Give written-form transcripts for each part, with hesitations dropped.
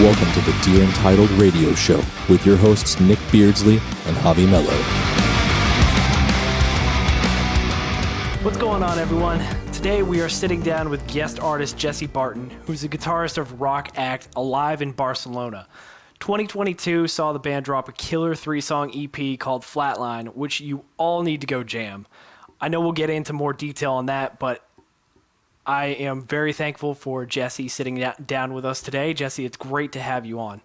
Welcome to the Dear Entitled Radio Show with your hosts Nick Beardsley and Javi Mello. What's going on, everyone? Today we are sitting down with guest artist Jesse Barton, who's a guitarist of rock act Alive in Barcelona. 2022 saw the band drop a killer 3-song EP called Flatline, which you all need to go jam. I know we'll get into more detail on that, but I am very thankful for Jesse sitting down with us today. Jesse, it's great to have you on.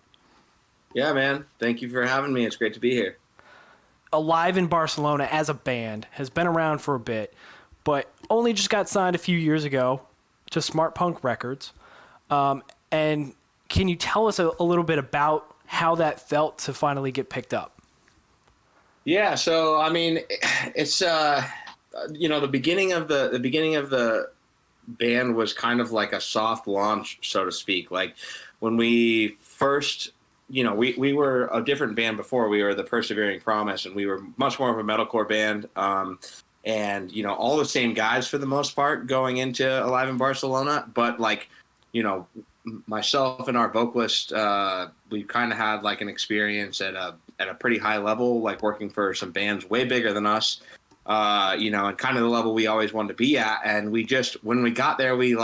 Yeah, man. Thank you for having me. It's great to be here. Alive in Barcelona as a band has been around for a bit, but only just got signed a few years ago to Smart Punk Records. And can you tell us a little bit about how that felt to finally get picked up? Yeah, so I mean, it's the beginning of the band was kind of like a soft launch, so to speak. Like when we first, we were a different band before. We were the Persevering Promise, and we were much more of a metalcore band. And all the same guys for the most part going into Alive in Barcelona, but myself and our vocalist, we kind of had like an experience at a pretty high level, like working for some bands way bigger than us, and kind of the level we always wanted to be at. And we just, when we got there, we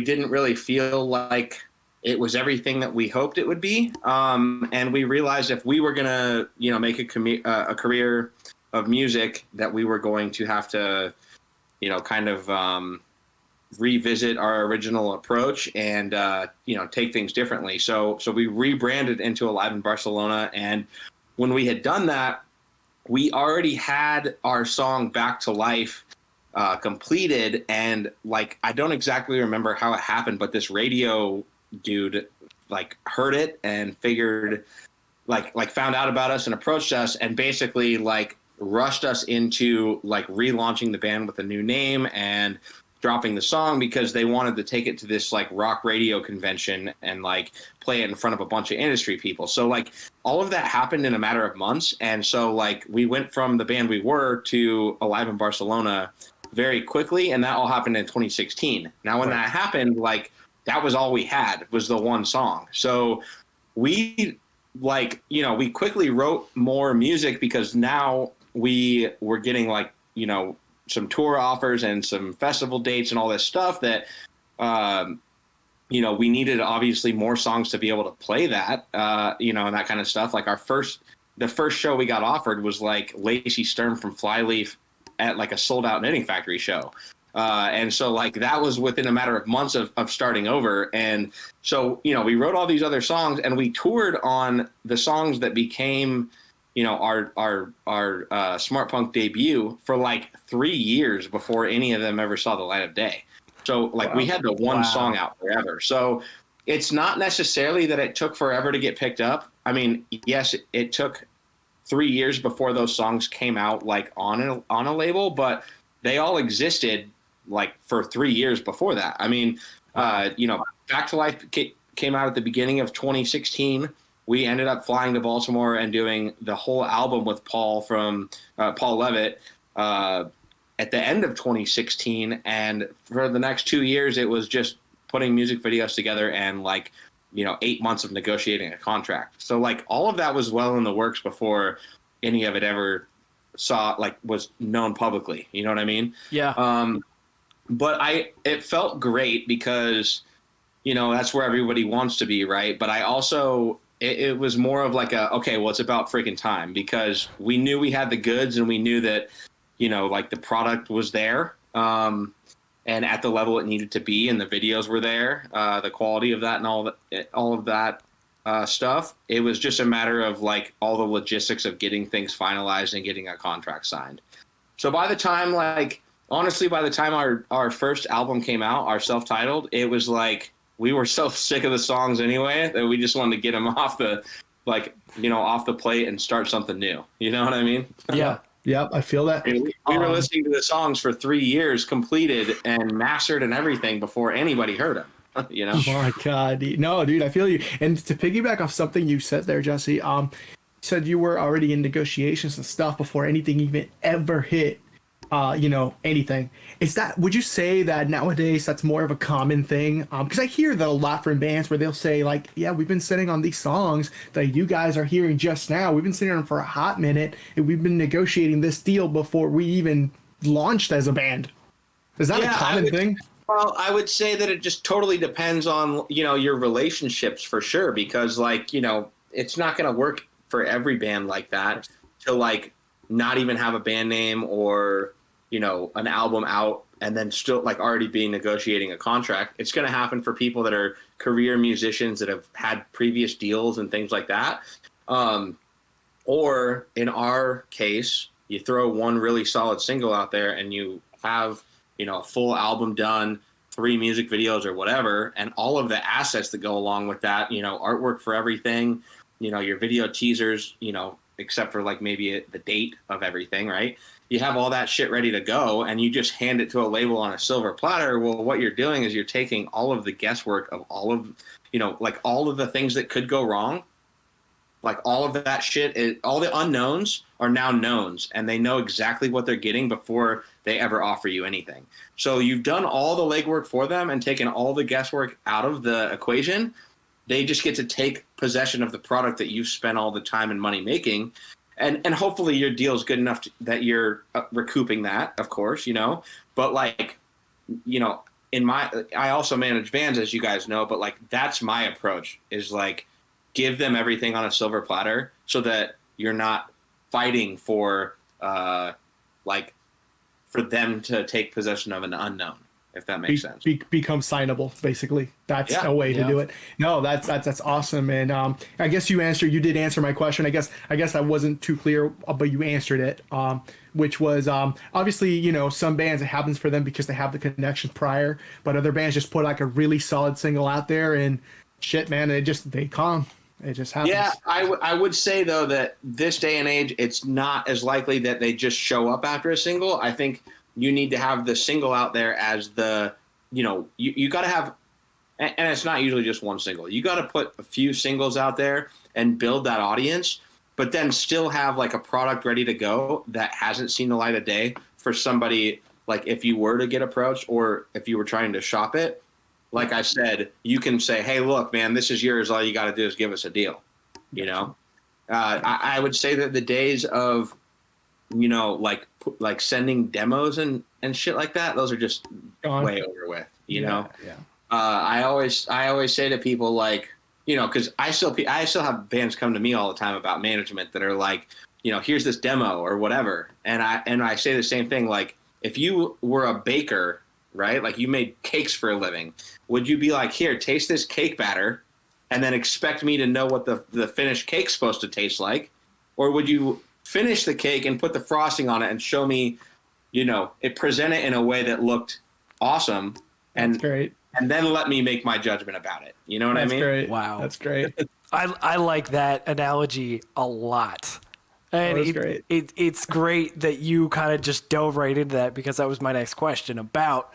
didn't really feel like it was everything that we hoped it would be. And we realized if we were going to, make a career of music, that we were going to have to, revisit our original approach and, take things differently. So we rebranded into Alive in Barcelona. And when we had done that, we already had our song Back to Life completed. And I don't exactly remember how it happened, but this radio dude heard it and figured found out about us and approached us and basically rushed us into relaunching the band with a new name and dropping the song because they wanted to take it to this rock radio convention and play it in front of a bunch of industry people. So all of that happened in a matter of months. And so we went from the band we were to Alive in Barcelona very quickly. And that all happened in 2016. Now, when that happened, that was all we had was the one song. So we we quickly wrote more music because now we were getting some tour offers and some festival dates and all this stuff that, we needed obviously more songs to be able to play that, and that kind of stuff. The first show we got offered was Lacey Sturm from Flyleaf at a sold out Knitting Factory show. And so that was within a matter of months of starting over. And so, we wrote all these other songs and we toured on the songs that became, our Smart Punk debut for 3 years before any of them ever saw the light of day. So we had the one song out forever. So it's not necessarily that it took forever to get picked up. I mean, yes, it took 3 years before those songs came out on a label, but they all existed for 3 years before that. I mean, Back to Life came out at the beginning of 2016. We ended up flying to Baltimore and doing the whole album with Paul from Paul Levitt at the end of 2016. And for the next 2 years, it was just putting music videos together and 8 months of negotiating a contract. So all of that was well in the works before any of it ever was known publicly. You know what I mean? Yeah. But it felt great because, that's where everybody wants to be, right? But I also, it was more of okay, well, it's about freaking time because we knew we had the goods and we knew that, the product was there and at the level it needed to be and the videos were there, the quality of that and all of that stuff. It was just a matter of all the logistics of getting things finalized and getting a contract signed. So by the time honestly, by the time our first album came out, our self-titled, it was we were so sick of the songs anyway that we just wanted to get them off the off the plate and start something new. You know what I mean? Yeah. Yep, I feel that. We were listening to the songs for 3 years, completed and mastered and everything before anybody heard them. Oh my God. No, dude, I feel you. And to piggyback off something you said there, Jesse, you said you were already in negotiations and stuff before anything even ever hit anything. Would you say that nowadays that's more of a common thing? Because I hear that a lot from bands where they'll say like, yeah, we've been sitting on these songs that you guys are hearing just now. We've been sitting on them for a hot minute, and we've been negotiating this deal before we even launched as a band. Is that a common thing? Well, I would say that it just totally depends on, your relationships for sure, because it's not going to work for every band like that to like not even have a band name or, an album out and then still like already being negotiating a contract. It's going to happen for people that are career musicians that have had previous deals and things like that. Or in our case, you throw one really solid single out there and you have, a full album done, 3 music videos or whatever, and all of the assets that go along with that, artwork for everything, your video teasers, except for like maybe the date of everything, right? You have all that shit ready to go and you just hand it to a label on a silver platter. Well, what you're doing is you're taking all of the guesswork of all of, like all of the things that could go wrong. Like all of that shit, all the unknowns are now knowns, and they know exactly what they're getting before they ever offer you anything. So you've done all the legwork for them and taken all the guesswork out of the equation. They just get to take possession of the product that you've spent all the time and money making. And hopefully your deal is good enough that you're recouping that, of course, But like, I also manage bands, as you guys know, but like that's my approach is like give them everything on a silver platter so that you're not fighting for for them to take possession of an unknown, if that makes sense. Become signable, basically. That's a way to do it. No, that's awesome. And I guess you did answer my question. I guess I wasn't too clear, but you answered it. Which was obviously, some bands it happens for them because they have the connections prior, but other bands just put like a really solid single out there and shit, man, they come. It just happens. Yeah, I would say though that this day and age, it's not as likely that they just show up after a single. I think you need to have the single out there as the, you got to have, and it's not usually just one single. You got to put a few singles out there and build that audience, but then still have like a product ready to go that hasn't seen the light of day for somebody. Like if you were to get approached or if you were trying to shop it, like I said, you can say, hey, look, man, this is yours. All you got to do is give us a deal. I would say that the days of, like sending demos and shit like that, those are just way over with, know? Yeah. I always say to people like, because I still have bands come to me all the time about management that are like, here's this demo or whatever. And I say the same thing. Like if you were a baker, right? Like you made cakes for a living. Would you be like, here, taste this cake batter and then expect me to know what the finished cake's supposed to taste like? Or would you finish the cake and put the frosting on it and show me, present it in a way that looked awesome and That's great. And then let me make my judgment about it. You know what I mean? Great. Wow. That's great. I like that analogy a lot. And it's great that you kind of just dove right into that because that was my next question about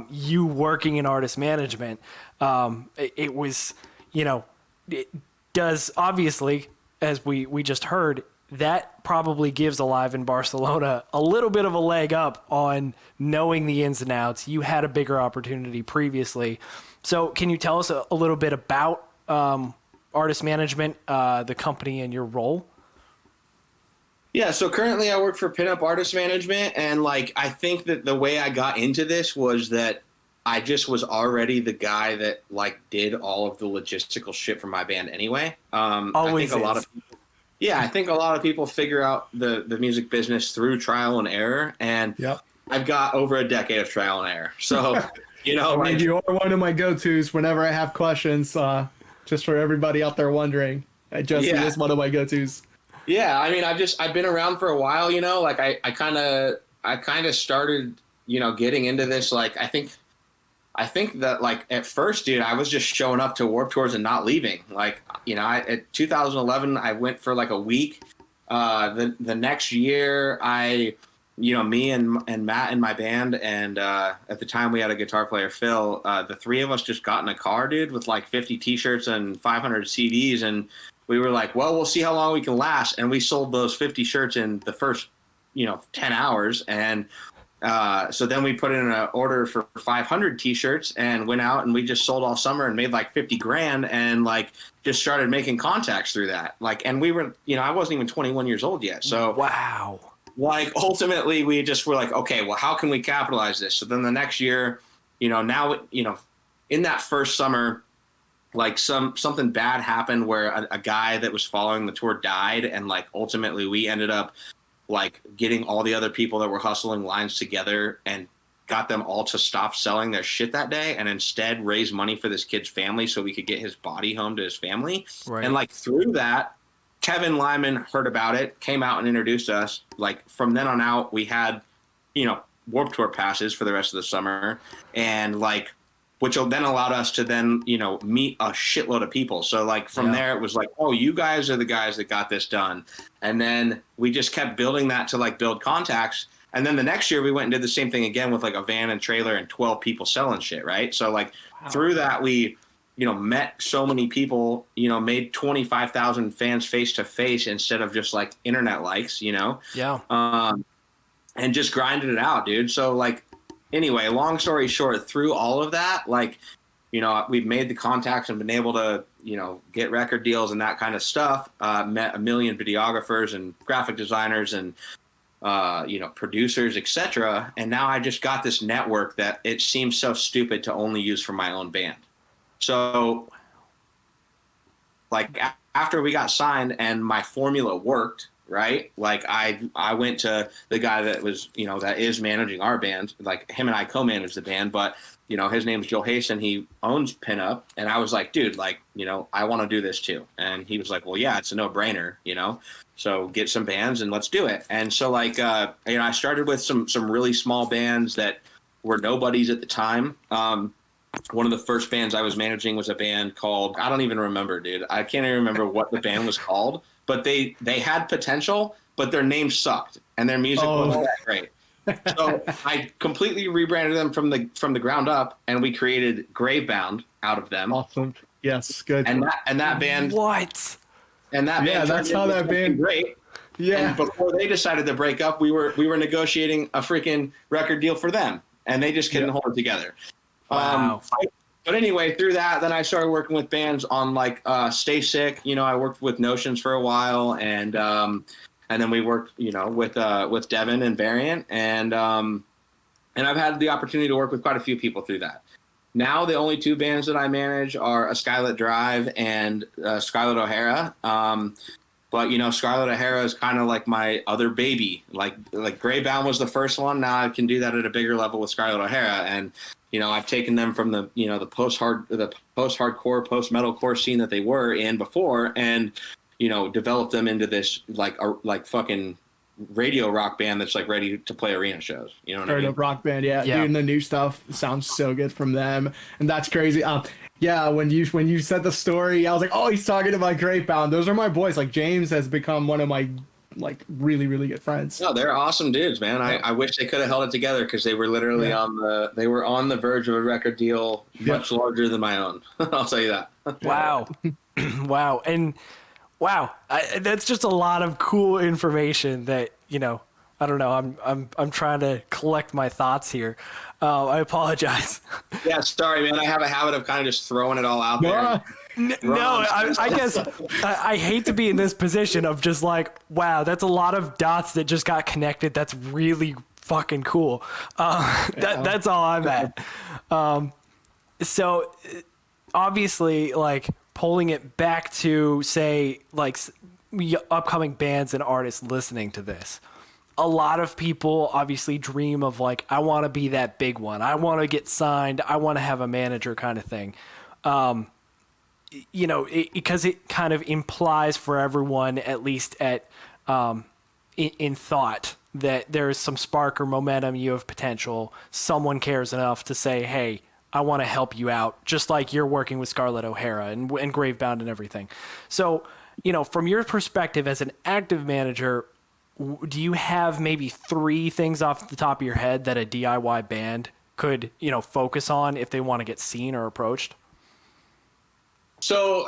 you working in artist management. It was, it does obviously, as we just heard, that probably gives Alive in Barcelona a little bit of a leg up on knowing the ins and outs. You had a bigger opportunity previously. So can you tell us a little bit about artist management, the company and your role? Yeah, so currently I work for Pinup Artist Management, and like I think that the way I got into this was that I just was already the guy that like did all of the logistical shit for my band anyway. Always I think a lot of people figure out the music business through trial and error, and I've got over a decade of trial and error. So, you are one of my go-tos whenever I have questions, just for everybody out there wondering. Jesse is one of my go-tos. Yeah, I mean, I've been around for a while, like I kind of started, getting into this. Like, I think that like at first, dude, I was just showing up to Warped Tours and not leaving. Like, at 2011, I went for like a week. The next year, me and Matt in my band, and at the time we had a guitar player, Phil. The three of us just got in a car, dude, with like 50 T-shirts and 500 CDs, and we were like, well, we'll see how long we can last. And we sold those 50 shirts in the first 10 hours. And so then we put in an order for 500 t-shirts and went out and we just sold all summer and made like 50 grand and like just started making contacts through that. Like, and we were, I wasn't even 21 years old yet. So wow. Like ultimately we just were like, okay, well, how can we capitalize this? So then the next year, now, in that first summer, like something bad happened where a guy that was following the tour died. And like, ultimately we ended up like getting all the other people that were hustling lines together and got them all to stop selling their shit that day and instead raise money for this kid's family so we could get his body home to his family. Right. And like through that, Kevin Lyman heard about it, came out and introduced us. Like from then on out, we had, Warped Tour passes for the rest of the summer, and like, which then allowed us to then, meet a shitload of people. So like from there, it was like, oh, you guys are the guys that got this done. And then we just kept building that to like build contacts. And then the next year we went and did the same thing again with like a van and trailer and 12 people selling shit. Right. So like through that, we, met so many people, made 25,000 fans face to face instead of just like internet likes, Yeah. And just grinded it out, dude. So like, anyway, long story short, through all of that, like, we've made the contacts and been able to, get record deals and that kind of stuff. Met a million videographers and graphic designers and, producers, etc. And now I just got this network that it seems so stupid to only use for my own band. So like after we got signed and my formula worked, right? Like I went to the guy that was, that is managing our band, like him and I co-manage the band, but his name's Joe Hasten. He owns Pinup. And I was like, dude, like, I want to do this too. And he was like, well, yeah, it's a no brainer, so get some bands and let's do it. And so like, I started with some really small bands that were nobodies at the time. One of the first bands I was managing was a band called, I don't even remember, dude. I can't even remember what the band was called, but they had potential, but their name sucked and their music wasn't that great. So I completely rebranded them from the ground up, and we created Gravebound out of them. Awesome. Yes, good. And that band. What? And that band. Yeah, that's how that band. Great. Yeah. And before they decided to break up, we were negotiating a freaking record deal for them, and they just couldn't hold it together. Wow. But anyway, through that, then I started working with bands on like Stay Sick. I worked with Notions for a while, and then we worked, with Devin and Variant, and I've had the opportunity to work with quite a few people through that. Now the only two bands that I manage are a Skylit Drive and Scarlett O'Hara. But Scarlett O'Hara is kind of like my other baby. Like Greybound was the first one. Now I can do that at a bigger level with Scarlett O'Hara, and I've taken them from the the post-hardcore, post-metalcore scene that they were in before, and developed them into this like fucking radio rock band that's like ready to play arena shows. You know what I mean? Rock band, yeah. Dude, the new stuff sounds so good from them, and that's crazy. Yeah, when you said the story, I was like, oh, he's talking about Grapebound. Those are my boys. Like James has become one of my like really, really good friends. No, they're awesome dudes, man. I wish they could have held it together because they were literally on the verge of a record deal much larger than my own. I'll tell you that. Wow. Wow. And wow, that's just a lot of cool information that, I don't know. I'm trying to collect my thoughts here. I apologize. Yeah, sorry, man. I have a habit of kind of just throwing it all out there. No, I guess I hate to be in this position of just like, wow, that's a lot of dots that just got connected. That's really fucking cool. That's all I'm at. So obviously, like pulling it back to say like upcoming bands and artists listening to this. A lot of people obviously dream of like, I want to be that big one. I want to get signed. I want to have a manager kind of thing. Because it kind of implies for everyone, at least in thought, that there is some spark or momentum, you have potential. Someone cares enough to say, hey, I want to help you out, just like you're working with Scarlett O'Hara and Gravebound and everything. So, from your perspective as an active manager, do you have maybe 3 things off the top of your head that a DIY band could, focus on if they want to get seen or approached? So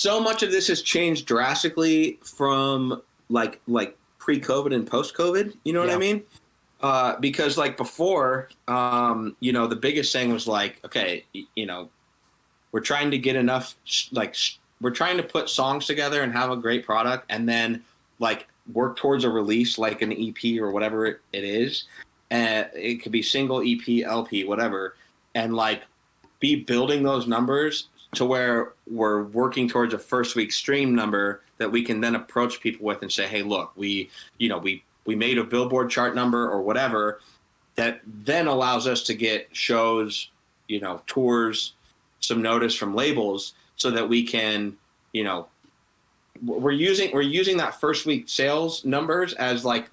much of this has changed drastically from like pre-COVID and post-COVID. You know what I mean? Because like before, the biggest thing was like, okay, we're trying to get enough, we're trying to put songs together and have a great product, and then like work towards a release, like an EP or whatever it is. And it could be single, EP, LP, whatever. And like be building those numbers to where we're working towards a first week stream number that we can then approach people with and say, hey, look, we made a Billboard chart number or whatever that then allows us to get shows, tours, some notice from labels so that we can, we're using that first week sales numbers as like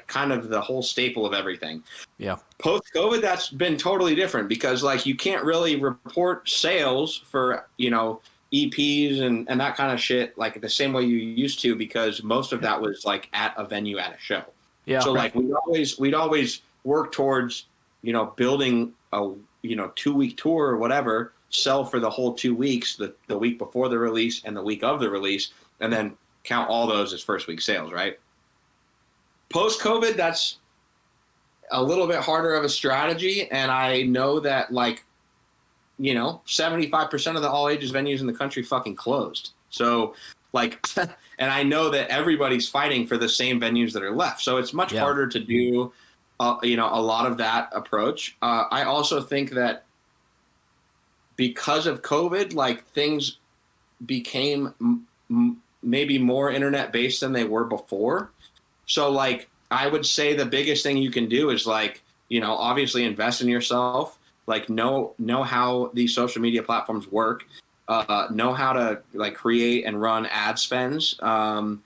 kind of the whole staple of everything. Yeah. Post COVID, that's been totally different because like you can't really report sales for, EPs and that kind of shit like the same way you used to, because most of that was like at a venue at a show. Yeah. So like we'd always work towards, building a 2-week tour or whatever, sell for the whole 2 weeks, the week before the release and the week of the release, and then count all those as first week sales, right? Post COVID, that's a little bit harder of a strategy, and I know that 75% of the all ages venues in the country fucking closed. So like, and I know that everybody's fighting for the same venues that are left. So it's much harder to do, a lot of that approach. I also think that because of COVID, like things became maybe more internet based than they were before. So like, I would say the biggest thing you can do is like, obviously invest in yourself, like know how these social media platforms work, know how to like create and run ad spends, and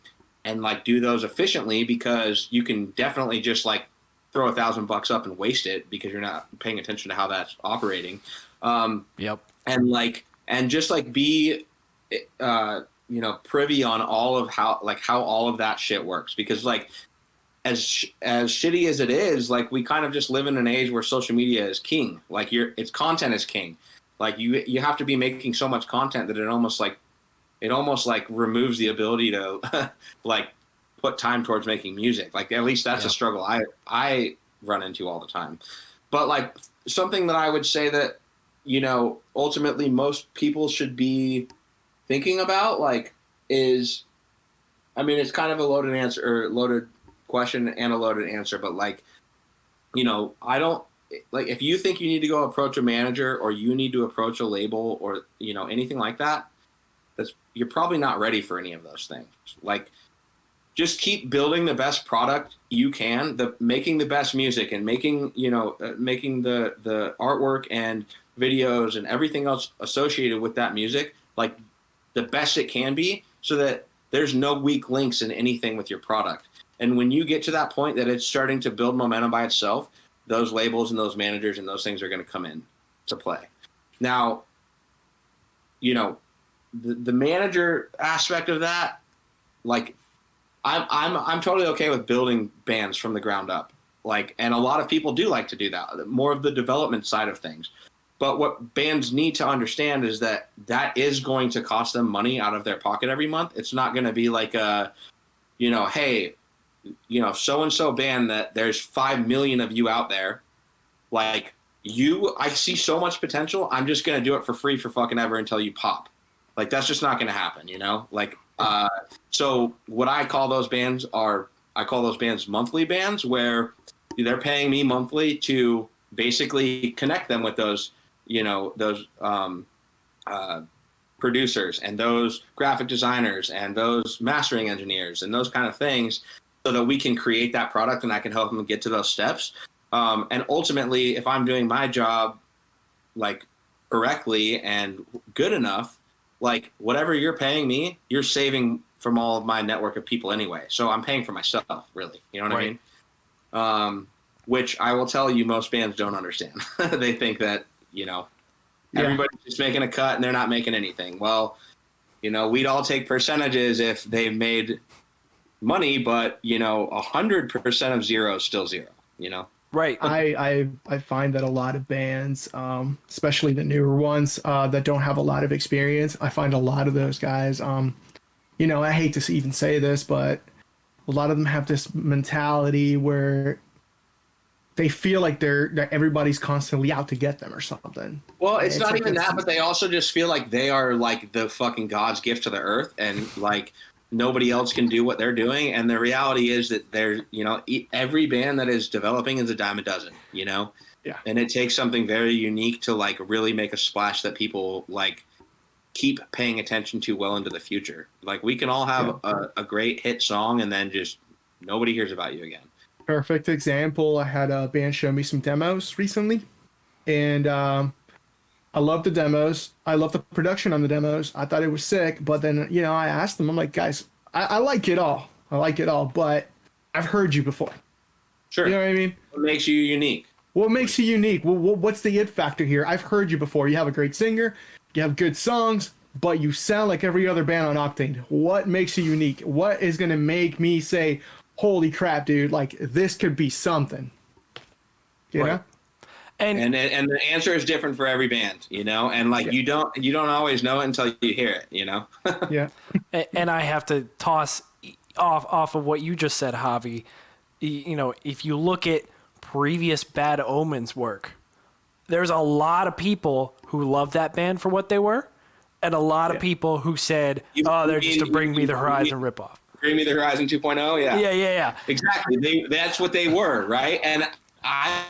like do those efficiently, because you can definitely just like throw $1,000 up and waste it because you're not paying attention to how that's operating. Yep. And just like be, privy on all of how all of that shit works, because like as shitty as it is, like we kind of just live in an age where social media is king. Like its content is king. Like you have to be making so much content that it almost removes the ability to like put time towards making music. Like at least that's a struggle I run into all the time. But like something that I would say that, ultimately most people should be thinking about like is, I mean, it's kind of a loaded question and a loaded answer, but like, I don't like, if you think you need to go approach a manager or you need to approach a label or, anything like that, you're probably not ready for any of those things. Like just keep building the best product you can, making the best music and making the artwork and videos and everything else associated with that music, like the best it can be, so that there's no weak links in anything with your product. And when you get to that point that it's starting to build momentum by itself, those labels and those managers and those things are going to come in to play. Now, the manager aspect of that, like I'm totally okay with building bands from the ground up. Like, and a lot of people do like to do that, more of the development side of things. But what bands need to understand is that is going to cost them money out of their pocket every month. It's not going to be like hey, so-and-so band that there's 5 million of you out there. Like I see so much potential. I'm just going to do it for free for fucking ever until you pop. Like, that's just not going to happen, Like, so what I call those bands monthly bands, where they're paying me monthly to basically connect them with those, producers and those graphic designers and those mastering engineers and those kind of things, so that we can create that product and I can help them get to those steps. And ultimately, if I'm doing my job like correctly and good enough, like whatever you're paying me, you're saving from all of my network of people anyway. So I'm paying for myself, really. You know what I mean? Which I will tell you, most bands don't understand. They think that, everybody's just making a cut and they're not making anything. Well, we'd all take percentages if they made money, but 100% of zero is still zero, Right. I find that a lot of bands, especially the newer ones, that don't have a lot of experience, I find a lot of those guys, I hate to even say this, but a lot of them have this mentality where they feel like that everybody's constantly out to get them or something. Well, it's not like even that, but they also just feel like they are like the fucking God's gift to the earth, and like nobody else can do what they're doing. And the reality is that every band that is developing is a dime a dozen, Yeah. And it takes something very unique to like really make a splash that people like keep paying attention to well into the future. Like we can all have a great hit song and then just nobody hears about you again. Perfect example. I had a band show me some demos recently, and I love the demos. I love the production on the demos. I thought it was sick, but then I asked them. I'm like, guys, I like it all. I like it all, but I've heard you before. Sure. You know what I mean? What makes you unique? What makes you unique? Well, what's the it factor here? I've heard you before. You have a great singer. You have good songs, but you sound like every other band on Octane. What makes you unique? What is going to make me say, holy crap, dude, like this could be something? You know? And the answer is different for every band, and like you don't always know it until you hear it, Yeah. And I have to toss off of what you just said, Javi. If you look at previous Bad Omens work, there's a lot of people who love that band for what they were, and a lot of people who said, they're just a Bring Me the Horizon ripoff. Bring Me the Horizon 2.0, yeah. Yeah. Exactly. That's what they were, right? And I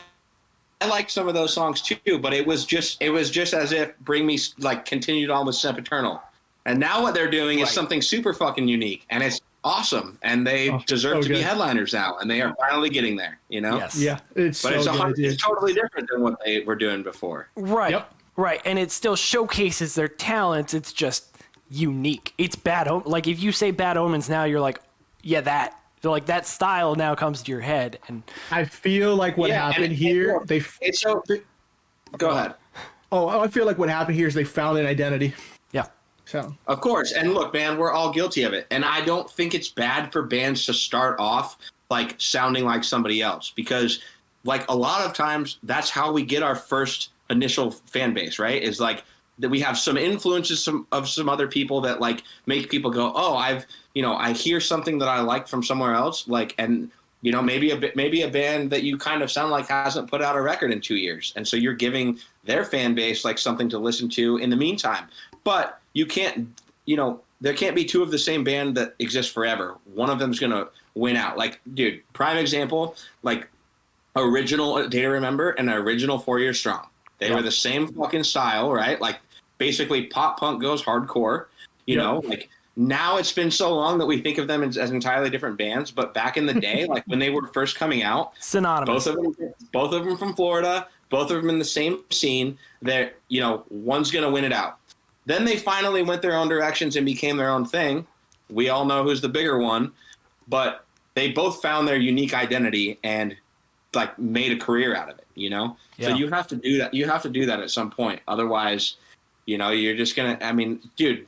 like some of those songs too, but it was just as if Bring Me like continued on with Sempiternal. And now what they're doing is something super fucking unique, and it's awesome, and they deserve to be headliners now, and they are finally getting there, Yes. Yeah, it's totally different than what they were doing before. Right. Yep. Right, and it still showcases their talents. It's just unique. It's like if you say Bad Omens now, you're like, yeah, that. So like that style now comes to your head, and I feel like what happened here. Go ahead. Oh, I feel like what happened here is they found an identity. Yeah. So of course, and look, man, we're all guilty of it, and I don't think it's bad for bands to start off like sounding like somebody else, because like a lot of times that's how we get our first initial fan base, right? Is like that we have some influences of some other people that like make people go, oh, I hear something that I like from somewhere else, like, and maybe a band that you kind of sound like hasn't put out a record in 2 years, and so you're giving their fan base like something to listen to in the meantime. But you can't, there can't be two of the same band that exist forever. One of them's gonna win out. Like, dude, prime example, like original Day to Remember and original 4 Years Strong. They were the same fucking style, right? Like basically pop punk goes hardcore, like now it's been so long that we think of them as entirely different bands. But back in the day, like when they were first coming out, synonymous. Both of them from Florida, both of them in the same scene. They're, one's going to win it out. Then they finally went their own directions and became their own thing. We all know who's the bigger one, but they both found their unique identity and like made a career out of it, Yeah. So you have to do that. You have to do that at some point. Otherwise, you're just going to, I mean, dude,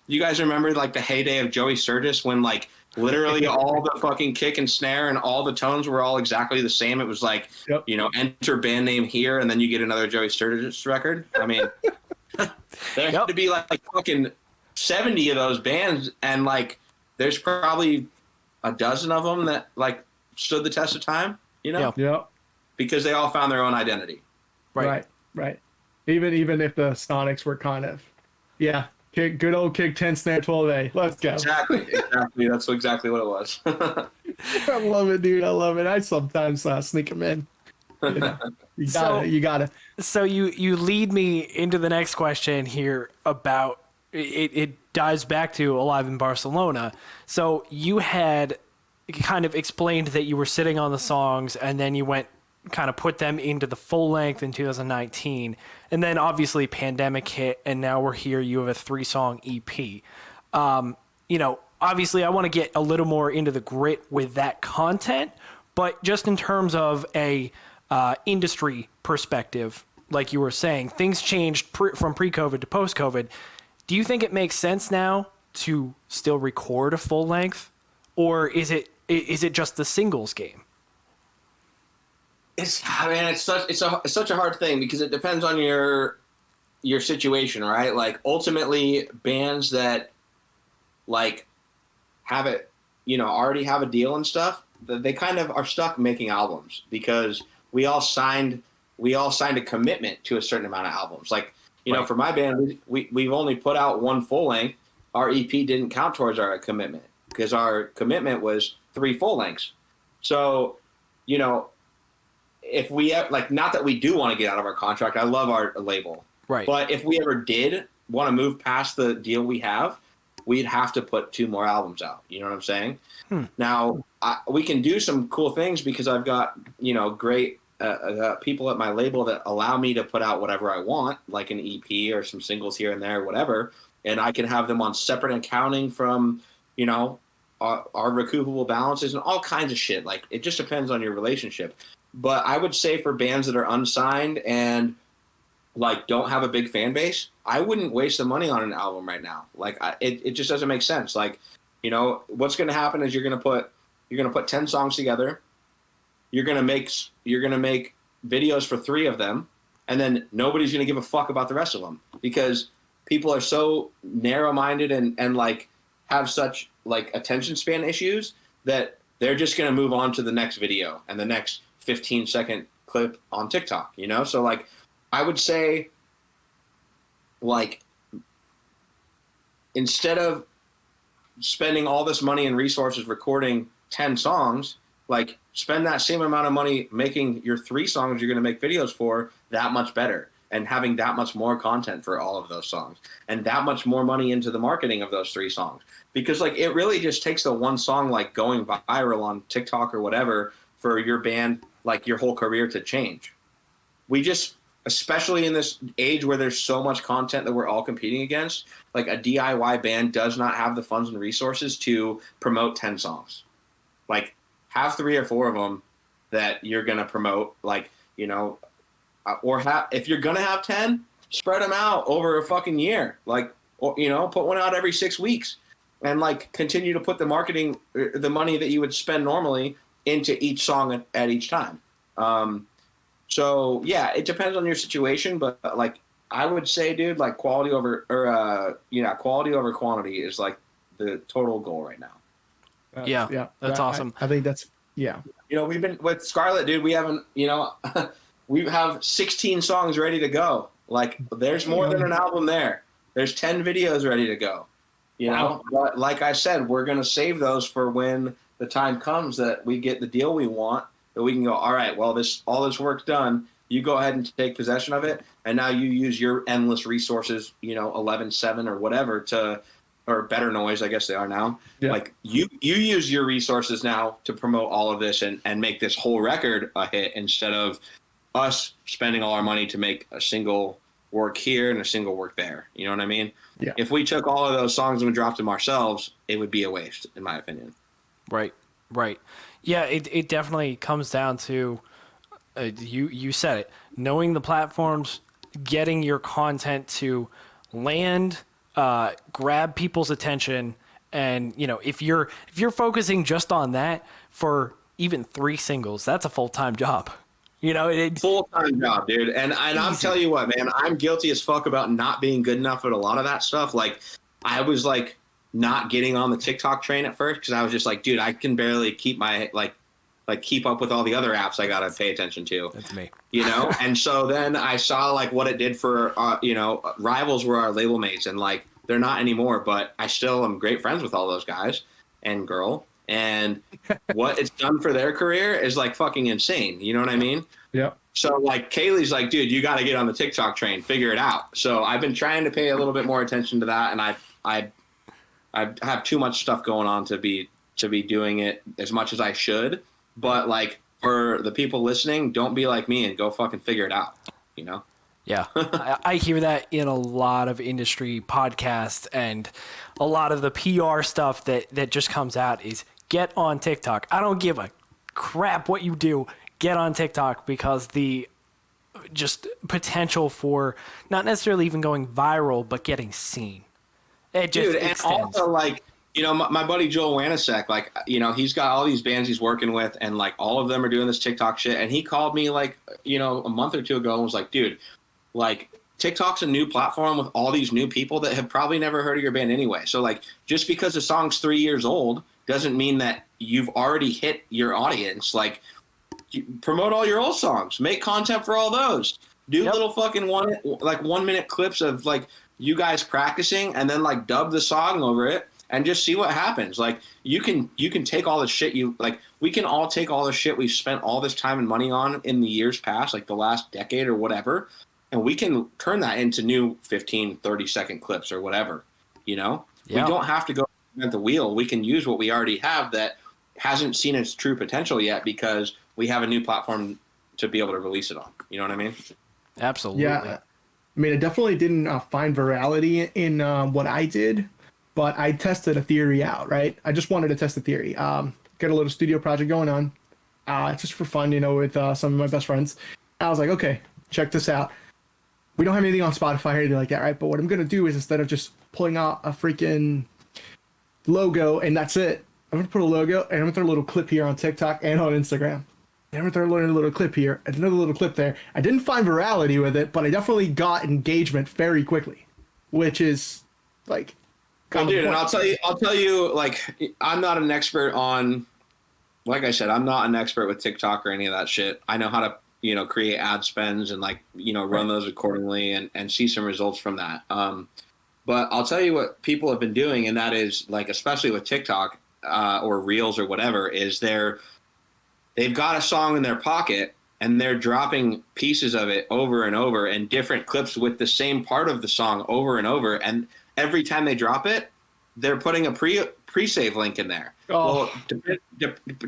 you guys remember like the heyday of Joey Sturgis when like literally all the fucking kick and snare and all the tones were all exactly the same. It was like, enter band name here, and then you get another Joey Sturgis record. I mean, there had to be like fucking 70 of those bands, and like there's probably a dozen of them that like stood the test of time, Yeah. because they all found their own identity. Right. Even if the Sonics were kind of, good old kick 10 snare 12A. Let's go. Exactly. That's exactly what it was. I love it, dude. I love it. I sometimes sneak them in. You gotta. So you lead me into the next question here about it dives back to Alive in Barcelona. So you had kind of explained that you were sitting on the songs, and then you went kind of put them into the full length in 2019, and then obviously pandemic hit, and now we're here. You have a 3-song EP. Obviously I want to get a little more into the grit with that content, but just in terms of a industry perspective, like you were saying, things changed from pre-COVID to post-COVID. Do you think it makes sense now to still record a full length, or is it just the singles game? It's such a hard thing, because it depends on your situation, right? Like ultimately bands that like have it already have a deal and stuff, they kind of are stuck making albums because we all signed a commitment to a certain amount of albums. Like, for my band, we've only put out one full length. Our EP didn't count towards our commitment because our commitment was 3 full lengths. So, if we not that we do want to get out of our contract, I love our label, right? But if we ever did want to move past the deal we have, we'd have to put 2 more albums out. You know what I'm saying? Now we can do some cool things because I've got great people at my label that allow me to put out whatever I want, like an EP or some singles here and there, whatever, and I can have them on separate accounting from our recoupable balances and all kinds of shit. Like, it just depends on your relationship. But I would say for bands that are unsigned and don't have a big fan base, I wouldn't waste the money on an album right now. Like, it just doesn't make sense. Like, what's going to happen is you're going to put 10 songs together. You're going to make videos for 3 of them, and then nobody's going to give a fuck about the rest of them because people are so narrow-minded and have such attention span issues that they're just going to move on to the next video and the next 15-second clip on TikTok, So I would say instead of spending all this money and resources recording 10 songs, spend that same amount of money making your 3 songs you're going to make videos for that much better and having that much more content for all of those songs and that much more money into the marketing of those 3 songs. Because it really just takes the one song going viral on TikTok or whatever for your band, your whole career to change. We just, especially in this age where there's so much content that we're all competing against, a DIY band does not have the funds and resources to promote 10 songs. Have 3 or 4 of them that you're going to promote, or if you're going to have 10, spread them out over a fucking year. Put one out every 6 weeks and continue to put the money that you would spend normally into each song at each time. So yeah, it depends on your situation, but I would say, dude, quality over quantity is the total goal right now. That's awesome. I think that's we've been with Scarlet, dude. We haven't, we have 16 songs ready to go. There's more than an album there. There's 10 videos ready to go. Wow. But like I said, we're gonna save those for when the time comes that we get the deal we want. That we can go, all right, well, all this work's done. You go ahead and take possession of it, and now you use your endless resources, 11/7 or whatever or Better Noise, I guess they are now. Yeah. You use your resources now to promote all of this and make this whole record a hit instead of us spending all our money to make a single work here and a single work there. You know what I mean? Yeah. If we took all of those songs and we dropped them ourselves, it would be a waste, in my opinion. Right. Yeah, it definitely comes down to, you said it, knowing the platforms, getting your content to land, grab people's attention, and if you're focusing just on that for even 3 singles, that's a full-time job. Full-time job, dude. And I'll tell you what, man, I'm guilty as fuck about not being good enough at a lot of that stuff. I was not getting on the TikTok train at first because I was just dude, I can barely keep my keep up with all the other apps I gotta pay attention to. That's me. And so then I saw what it did for Rivals were our label mates, and they're not anymore, but I still am great friends with all those guys and girl. And what it's done for their career is fucking insane. You know what I mean? Yeah. So Kaylee's dude, you got to get on the TikTok train, figure it out. So I've been trying to pay a little bit more attention to that, and I have too much stuff going on to be doing it as much as I should. But for the people listening, don't be like me and go fucking figure it out. Yeah, I hear that in a lot of industry podcasts, and a lot of the PR stuff that just comes out is get on TikTok. I don't give a crap what you do. Get on TikTok, because the just potential for not necessarily even going viral, but getting seen. It just extends. And also my buddy Joel Wanasek, he's got all these bands he's working with, and all of them are doing this TikTok shit. And he called me a month or 2 ago and was like, dude, TikTok's a new platform with all these new people that have probably never heard of your band anyway. So just because the song's 3 years old doesn't mean that you've already hit your audience. Like, promote all your old songs, make content for all those, do little fucking 1 minute clips of like you guys practicing, and then like dub the song over it and just see what happens. Like, you can take all the shit we can all take all the shit we've spent all this time and money on in the years past, like the last decade or whatever, and we can turn that into new 15, 30-second clips or whatever, you know? We don't have to go at the wheel. We can use what we already have that hasn't seen its true potential yet because we have a new platform to be able to release it on. You know what I mean? Absolutely. Yeah. I mean, I definitely didn't find virality in what I did, but I tested a theory out, right? I just wanted to test the theory. Got a little studio project going on, just for fun, you know, with some of my best friends. I was like, okay, check this out. We don't have anything on Spotify or anything like that, right? But what I'm going to do is, instead of just pulling out a freaking logo and that's it, I'm going to put a logo and I'm going to throw a little clip here on TikTok and on Instagram. And I'm going to throw a little clip here and another little clip there. I didn't find virality with it, but I definitely got engagement very quickly, which is like... Well, dude, and I'll tell you, like, I'm not an expert on, like I said, I'm not an expert with TikTok or any of that shit. I know how to, you know, create ad spends and, like, you know, run those accordingly and see some results from that. But I'll tell you what people have been doing, and that is, like, especially with TikTok or Reels or whatever, is they've got a song in their pocket and they're dropping pieces of it over and over and different clips with the same part of the song over and over. And every time they drop it, they're putting a pre-save link in there. Well,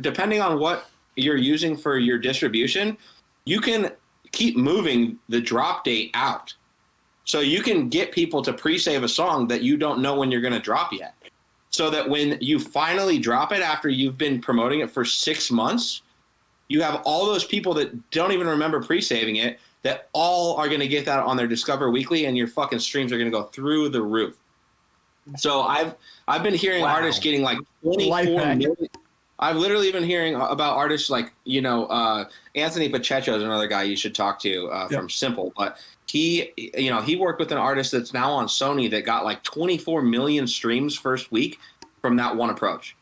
depending on what you're using for your distribution, you can keep moving the drop date out. So you can get people to pre-save a song that you don't know when you're going to drop yet. So that when you finally drop it after you've been promoting it for 6 months, you have all those people that don't even remember pre-saving it that all are going to get that on their Discover Weekly, and your fucking streams are going to go through the roof. So I've been hearing artists getting like 24 million. I've literally been hearing about artists like, you know, Anthony Pacheco is another guy you should talk to from Simple. But he worked with an artist that's now on Sony that got like 24 million streams first week from that one approach.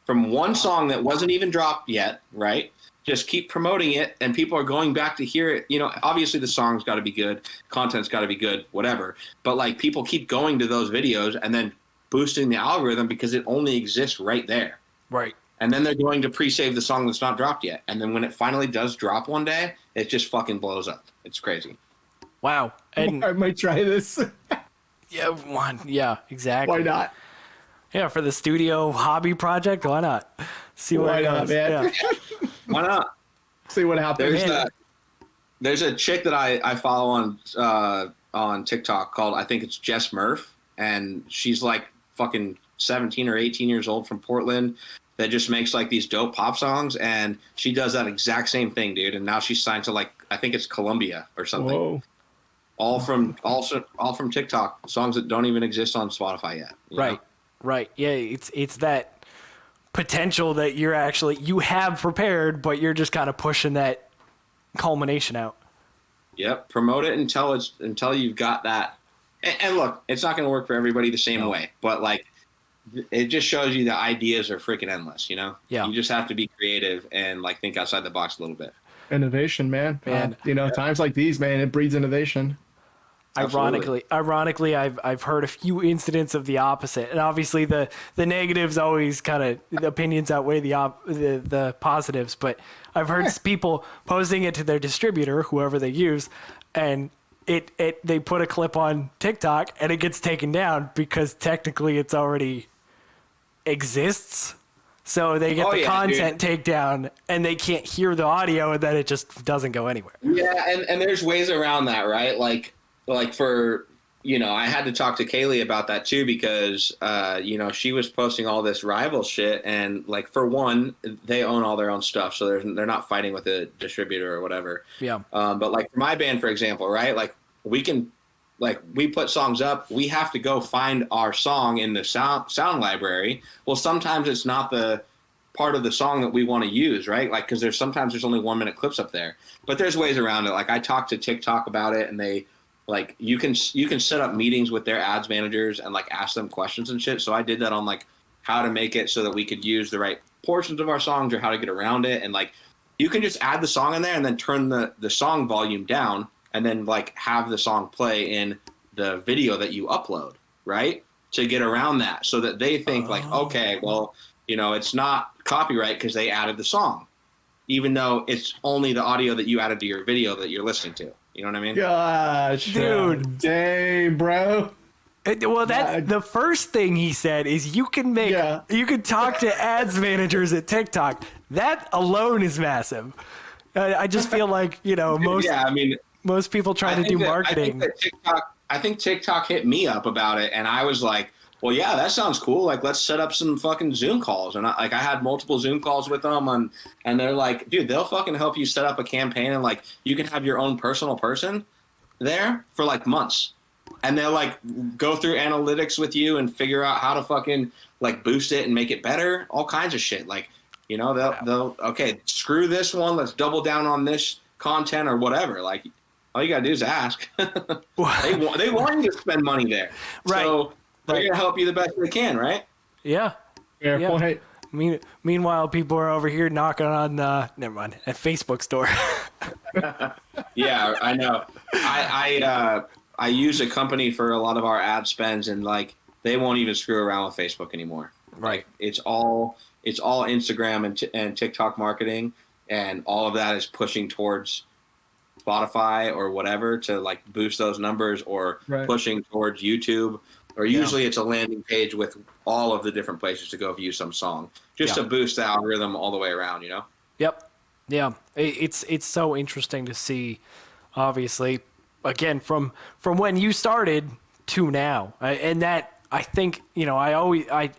From one song that wasn't even dropped yet, right? Just keep promoting it, and people are going back to hear it. You know, obviously the song's got to be good, content's got to be good, whatever. But like, people keep going to those videos and then boosting the algorithm because it only exists right there. Right. And then they're going to pre-save the song that's not dropped yet. And then when it finally does drop one day, it just fucking blows up. It's crazy. Wow. And I might try this. Yeah, exactly. Why not? Yeah, for the studio hobby project, why not? See where it goes. Man? Yeah. Why not? See what happens. There's a chick that I follow on TikTok called, I think it's Jess Murph, and she's like fucking 17 or 18 years old from Portland that just makes like these dope pop songs, and she does that exact same thing, dude. And now she's signed to like, I think it's Columbia or something. Whoa. All from TikTok, songs that don't even exist on Spotify yet. Right. know? Right. Yeah, it's that potential that you have prepared, but you're just kind of pushing that culmination out. Yep. Promote it until you've got that. And look, it's not going to work for everybody the same way, but like, it just shows you the ideas are freaking endless, you know? Yeah. You just have to be creative and like think outside the box a little bit. Innovation, man. Times like these, man, it breeds innovation. Ironically, I've heard a few incidents of the opposite, and obviously the negatives always kind of, the opinions outweigh the positives. But I've heard people posting it to their distributor, whoever they use, and they put a clip on TikTok and it gets taken down because technically it's already exists. So they get the content takedown and they can't hear the audio, and then it just doesn't go anywhere. Yeah, and there's ways around that, right? Like for, I had to talk to Kaylee about that too, because, she was posting all this rival shit, and like, for one, they own all their own stuff. So they're not fighting with a distributor or whatever. Yeah. But like for my band, for example, right? Like we put songs up, we have to go find our song in the sound library. Well, sometimes it's not the part of the song that we want to use, right? Like, cause there's only 1 minute clips up there, but there's ways around it. Like I talked to TikTok about it, and they, like, you can set up meetings with their ads managers and like ask them questions and shit. So I did that on like how to make it so that we could use the right portions of our songs or how to get around it. And like, you can just add the song in there and then turn the song volume down and then like have the song play in the video that you upload, right? To get around that so that they think like, okay, well, you know, it's not copyright because they added the song, even though it's only the audio that you added to your video that you're listening to. You know what I mean? Gosh, Dude. dang, bro. Well, that's the first thing he said is you can talk to ads managers at TikTok. That alone is massive. I just feel like, you know, most people trying to do marketing. I think TikTok hit me up about it, and I was like, well, yeah, that sounds cool. Like, let's set up some fucking Zoom calls. And I had multiple Zoom calls with them, and they're like, dude, they'll fucking help you set up a campaign, and like you can have your own personal person there for like months. And they'll like go through analytics with you and figure out how to fucking like boost it and make it better, all kinds of shit. Like, you know, they'll okay, screw this one, let's double down on this content or whatever. Like, all you gotta do is ask. They want you to spend money there, right? So they're gonna help you the best they can, right? Yeah. Fair point. Meanwhile, people are over here knocking on never mind, a Facebook store. Yeah, I know. I use a company for a lot of our ad spends, and like they won't even screw around with Facebook anymore. Right. Like, it's all Instagram and TikTok marketing, and all of that is pushing towards Spotify or whatever to like boost those numbers, or pushing towards YouTube, or usually it's a landing page with all of the different places to go view some song just to boost the algorithm all the way around, you know? Yep. Yeah. It's so interesting to see, obviously, again, from when you started to now. And that, I think, you know, I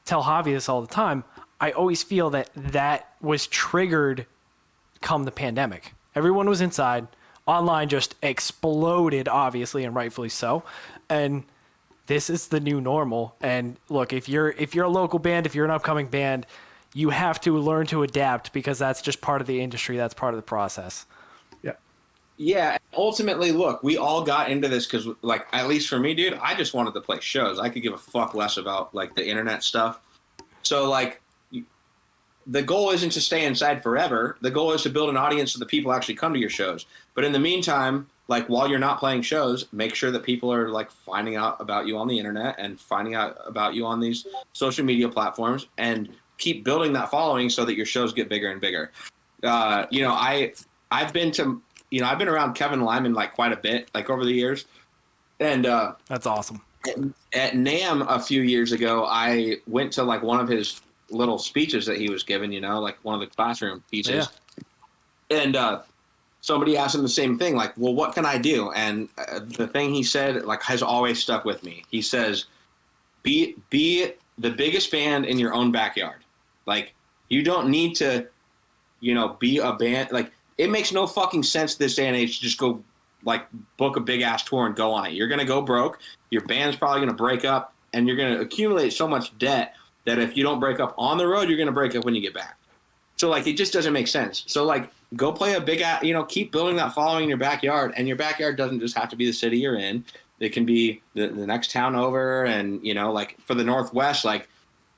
tell Javi this all the time. I always feel that was triggered come the pandemic. Everyone was inside. Online just exploded, obviously, and rightfully so. And this is the new normal. And look, if you're a local band, if you're an upcoming band, you have to learn to adapt, because that's just part of the industry. That's part of the process. Yeah, ultimately, look, we all got into this because, like, at least for me, dude, I just wanted to play shows. I could give a fuck less about, like, the internet stuff. So, like, the goal isn't to stay inside forever. The goal is to build an audience so that people actually come to your shows. But in the meantime, like, while you're not playing shows, make sure that people are, like, finding out about you on the internet and finding out about you on these social media platforms, and keep building that following so that your shows get bigger and bigger. You know, I've been around Kevin Lyman like quite a bit, like over the years. And that's awesome. At NAMM a few years ago, I went to like one of his little speeches that he was giving, you know, like one of the classroom pieces. Yeah. And somebody asked him the same thing, like, well, what can I do? And the thing he said, like, has always stuck with me. He says, be the biggest band in your own backyard. Like, you don't need to, you know, be a band. Like, it makes no fucking sense this day and age to just go, like, book a big-ass tour and go on it. You're going to go broke. Your band's probably going to break up, and you're going to accumulate so much debt that if you don't break up on the road, you're going to break up when you get back. So, like, it just doesn't make sense. So, like, go play a big-ass, you know, keep building that following in your backyard, and your backyard doesn't just have to be the city you're in. It can be the next town over, and, you know, like, for the Northwest, like,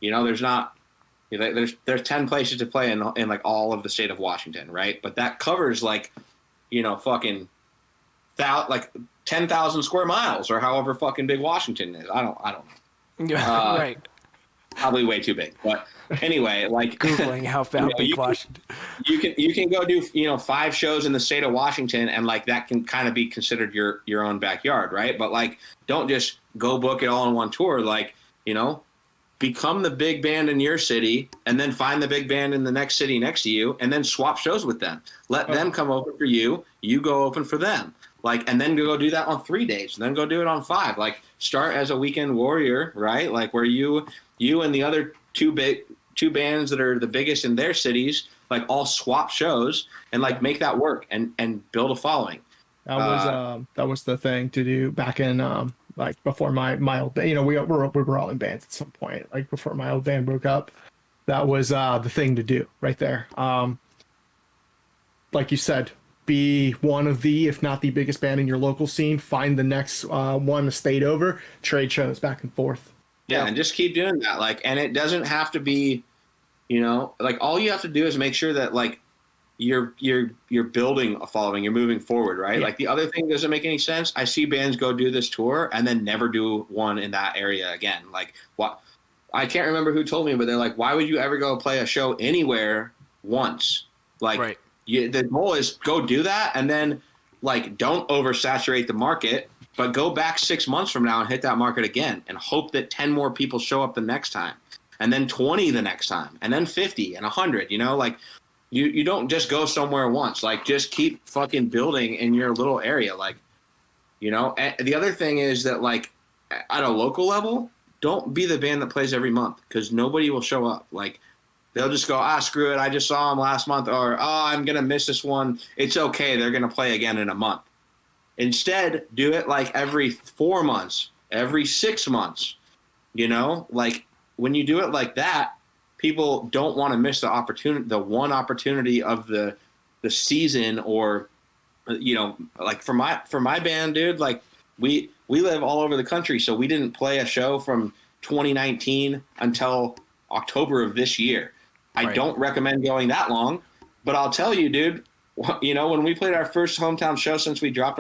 you know, there's 10 places to play in like all of the state of Washington, right? But that covers like, you know, fucking like 10,000 square miles or however fucking big Washington is. I don't know. Right. Probably way too big. But anyway, like Googling how big Washington. You can go do, you know, 5 shows in the state of Washington, and like that can kind of be considered your own backyard, right? But like, don't just go book it all in one tour. Like, you know, become the big band in your city, and then find the big band in the next city next to you, and then swap shows with them. Let them come open for you. You go open for them. Like, and then go do that on 3 days, and then go do it on 5. Like, start as a weekend warrior, right? Like, where you and the other two bands that are the biggest in their cities, like, all swap shows and like make that work and build a following. That was the thing to do back in like before my old band. You know, we were all in bands at some point. Like before my old band broke up, that was the thing to do right there. Like you said, be one of the, if not the biggest band in your local scene. Find the next one a state over. Trade shows back and forth. Yeah, and just keep doing that. Like, and it doesn't have to be, you know, like all you have to do is make sure that like you're building a following, you're moving forward, right? Like the other thing doesn't make any sense. I see bands go do this tour and then never do one in that area again. Like what? I can't remember who told me, but they're like, why would you ever go play a show anywhere once? Like the goal is go do that and then like don't oversaturate the market, but go back 6 months from now and hit that market again and hope that 10 more people show up the next time and then 20 the next time and then 50 and 100, you know, like you don't just go somewhere once, like just keep fucking building in your little area. Like, you know, and the other thing is that like at a local level, don't be the band that plays every month because nobody will show up. Like they'll just go, screw it. I just saw them last month or, I'm going to miss this one. It's okay. They're going to play again in a month. Instead, do it like every 4 months, every 6 months, you know, like when you do it like that, people don't want to miss the opportunity, the one opportunity of the season or, you know, like for my band, dude, like we live all over the country. So we didn't play a show from 2019 until October of this year. I don't recommend going that long, but I'll tell you, dude, you know, when we played our first hometown show since we dropped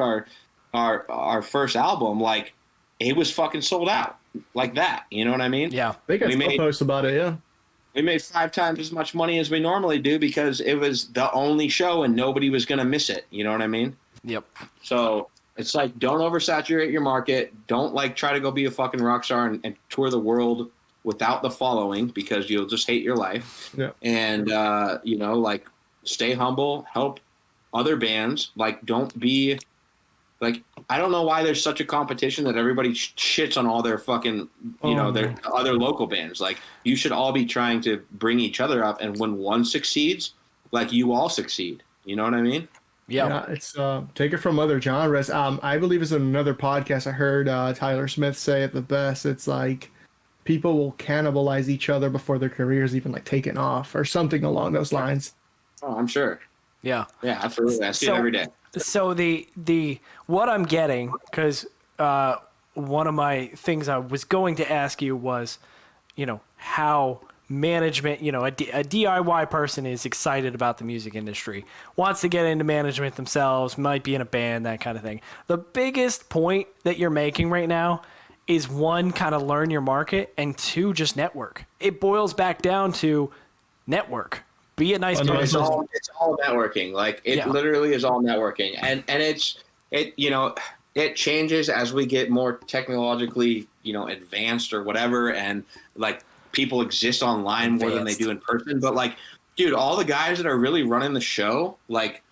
our first album, like it was fucking sold out like that. You know what I mean? Yeah. I think I still post about it. Yeah. We made 5 times as much money as we normally do because it was the only show and nobody was going to miss it. You know what I mean? Yep. So it's like, don't oversaturate your market. Don't like try to go be a fucking rock star and tour the world without the following because you'll just hate your life. Yeah. And, you know, like stay humble, help other bands. Like, don't be like, I don't know why there's such a competition that everybody shits on all their fucking, you know, their other local bands. Like, you should all be trying to bring each other up. And when one succeeds, like, you all succeed. You know what I mean? Yeah, it's take it from other genres. I believe it's in another podcast I heard Tyler Smith say it the best. It's like people will cannibalize each other before their careers even like taken off or something along those lines. Oh, I'm sure. Yeah. Yeah, absolutely. I see it every day. So the what I'm getting, because one of my things I was going to ask you was, you know, how management, you know, a DIY person is excited about the music industry, wants to get into management themselves, might be in a band, that kind of thing. The biggest point that you're making right now is, one, kind of learn your market, and two, just network. It boils back down to network. Be a nice person. It's all networking. Like it literally is all networking. And you know, it changes as we get more technologically, you know, advanced or whatever. And like people exist online more than they do in person. But like, dude, all the guys that are really running the show, like,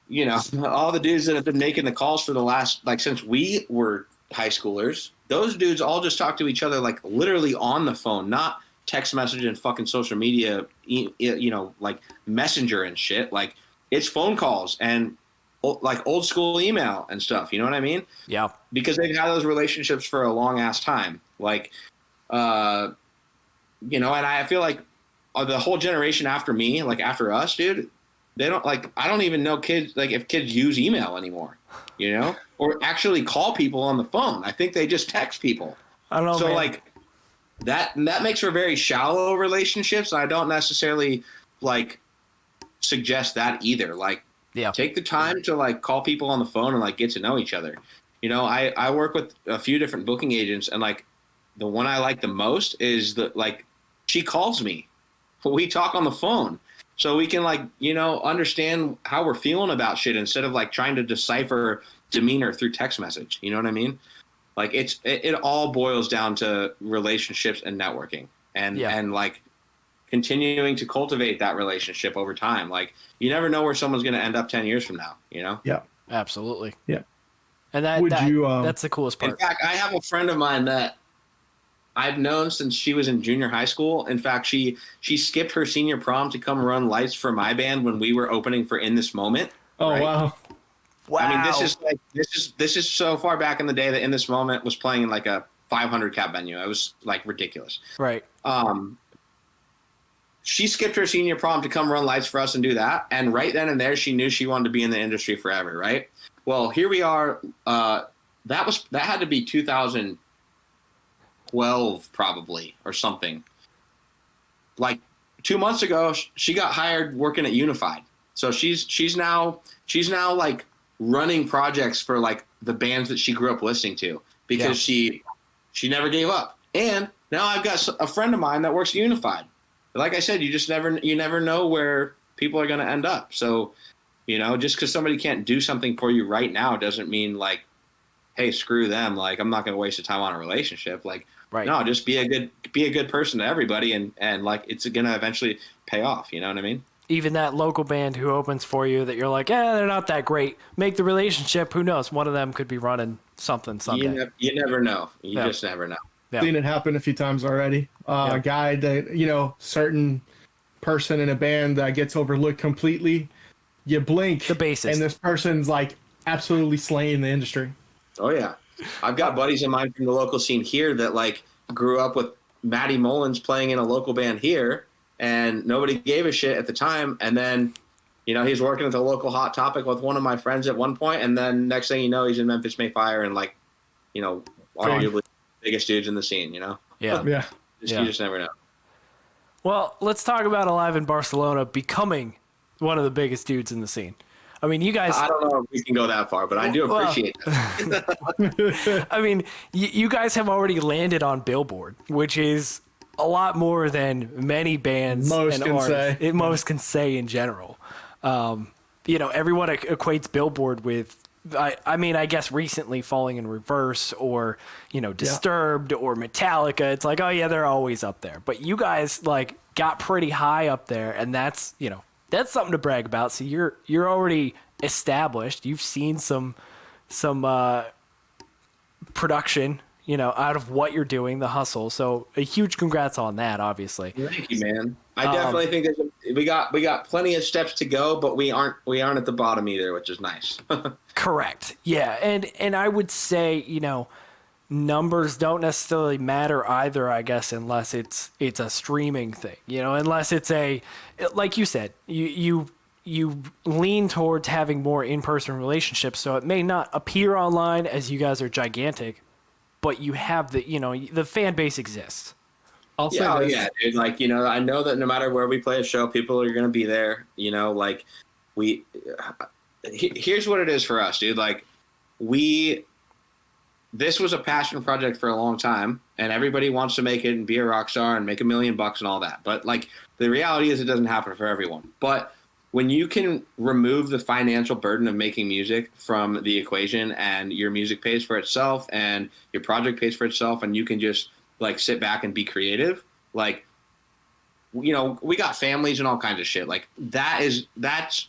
you know, all the dudes that have been making the calls for the last, like since we were high schoolers, those dudes all just talk to each other, like literally on the phone, not text message and fucking social media, you know, like Messenger and shit. Like it's phone calls and like old school email and stuff. You know what I mean? Yeah. Because they've had those relationships for a long ass time. Like, you know, and I feel like the whole generation after me, like after us, dude, they don't like, I don't even know kids, like if kids use email anymore, you know, or actually call people on the phone. I think they just text people. I don't know. So man. Like that makes for very shallow relationships. I don't necessarily like suggest that either. Like, take the time to like call people on the phone and like get to know each other. You know, I work with a few different booking agents, and like the one I like the most is like she calls me. We talk on the phone so we can like, you know, understand how we're feeling about shit instead of like trying to decipher demeanor through text message. You know what I mean? Like it all boils down to relationships and networking and like continuing to cultivate that relationship over time. Like you never know where someone's going to end up 10 years from now, you know? Yeah, absolutely. Yeah. And that's the coolest part. In fact, I have a friend of mine that I've known since she was in junior high school. In fact, she skipped her senior prom to come run lights for my band when we were opening for In This Moment. Oh, right? Wow. Wow. I mean, this is so far back in the day that In This Moment was playing in like a 500 cap venue. It was like ridiculous. Right. She skipped her senior prom to come run lights for us and do that. And right then and there, she knew she wanted to be in the industry forever. Right. Well, here we are. That had to be 2012 12 probably or something. Like 2 months ago, she got hired working at Unified. So she's now like running projects for like the bands that she grew up listening to because she never gave up. And now I've got a friend of mine that works at Unified. Like I said, you never know where people are going to end up. So, just because somebody can't do something for you right now doesn't mean like, hey, screw them. Like, I'm not going to waste the time on a relationship. Like, no, just be a good person to everybody, and like it's going to eventually pay off. You know what I mean? Even that local band who opens for you that you're like, they're not that great. Make the relationship. Who knows? One of them could be running something someday. You never know. You just never know. Yeah. Seen it happen a few times already. A guy that, certain person in a band that gets overlooked completely. You blink, the bassist, and this person's like absolutely slaying the industry. Oh yeah, I've got buddies of mine from the local scene here that like grew up with Matty Mullins playing in a local band here, and nobody gave a shit at the time. And then, he's working at the local Hot Topic with one of my friends at one point, and then next thing you know, he's in Memphis Mayfire and like, arguably the biggest dudes in the scene. Yeah. You just never know. Well, let's talk about Alive in Barcelona becoming one of the biggest dudes in the scene. I mean, you guys... I don't know if we can go that far, but I do appreciate that. I mean, you guys have already landed on Billboard, which is a lot more than many bands most can say in general. Everyone equates Billboard with... I guess recently Falling in Reverse or, Disturbed or Metallica. It's like, oh, yeah, they're always up there. But you guys, like, got pretty high up there, and that's, that's something to brag about. So you're already established. You've seen some production, out of what you're doing, the hustle. So a huge congrats on that, obviously. Thank you, man. I definitely think we got plenty of steps to go, but we aren't at the bottom either, which is nice. Correct. Yeah, and I would say, numbers don't necessarily matter either, I guess, unless it's a streaming thing, unless it's like you said, you lean towards having more in-person relationships. So it may not appear online as you guys are gigantic, but you have the fan base exists. I'll say this. Yeah, dude. Like, I know that no matter where we play a show, people are going to be there, like here's what it is for us, dude. Like this was a passion project for a long time, and everybody wants to make it and be a rock star and make $1 million and all that. But like the reality is it doesn't happen for everyone. But when you can remove the financial burden of making music from the equation and your music pays for itself and your project pays for itself and you can just like sit back and be creative, like, we got families and all kinds of shit. Like that's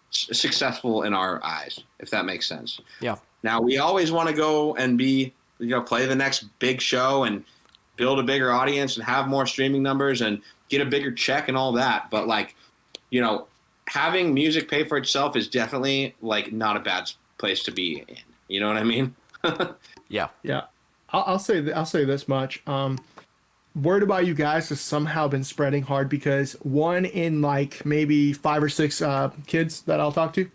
successful in our eyes, if that makes sense. Yeah. Now we always want to go and be, play the next big show and build a bigger audience and have more streaming numbers and get a bigger check and all that. But like, having music pay for itself is definitely like not a bad place to be in. You know what I mean? Yeah. Yeah. I'll say this much. Word about you guys has somehow been spreading hard because one in like maybe 5 or 6 kids that I'll talk to,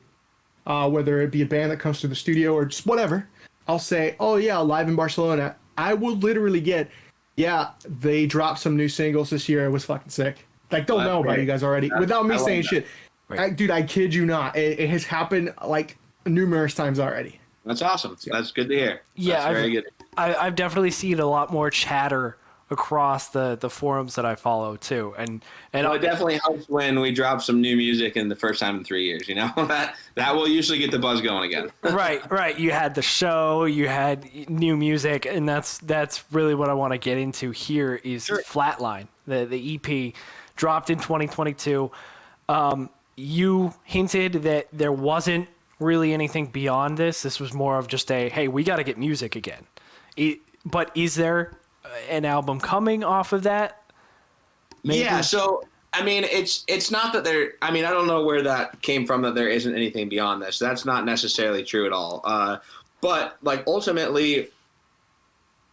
whether it be a band that comes to the studio or just whatever, I'll say, oh yeah, Live in Barcelona. I will literally get, yeah, they dropped some new singles this year. It was fucking sick. Like, they'll know about you guys already without me saying shit. Right. Dude, I kid you not. It has happened like numerous times already. That's awesome. That's good to hear. Yeah, that's very good. I've definitely seen a lot more chatter across the forums that I follow too, and well, it definitely helps when we drop some new music in the first time in 3 years. That will usually get the buzz going again. Right. You had the show, you had new music, and that's really what I want to get into here is Flatline, the EP dropped in 2022. You hinted that there wasn't really anything beyond this. This was more of just hey, we got to get music again. But is there an album coming off of that? Maybe? Yeah, so I mean, it's not that there. I mean, I don't know where that came from that there isn't anything beyond this. That's not necessarily true at all. But like ultimately,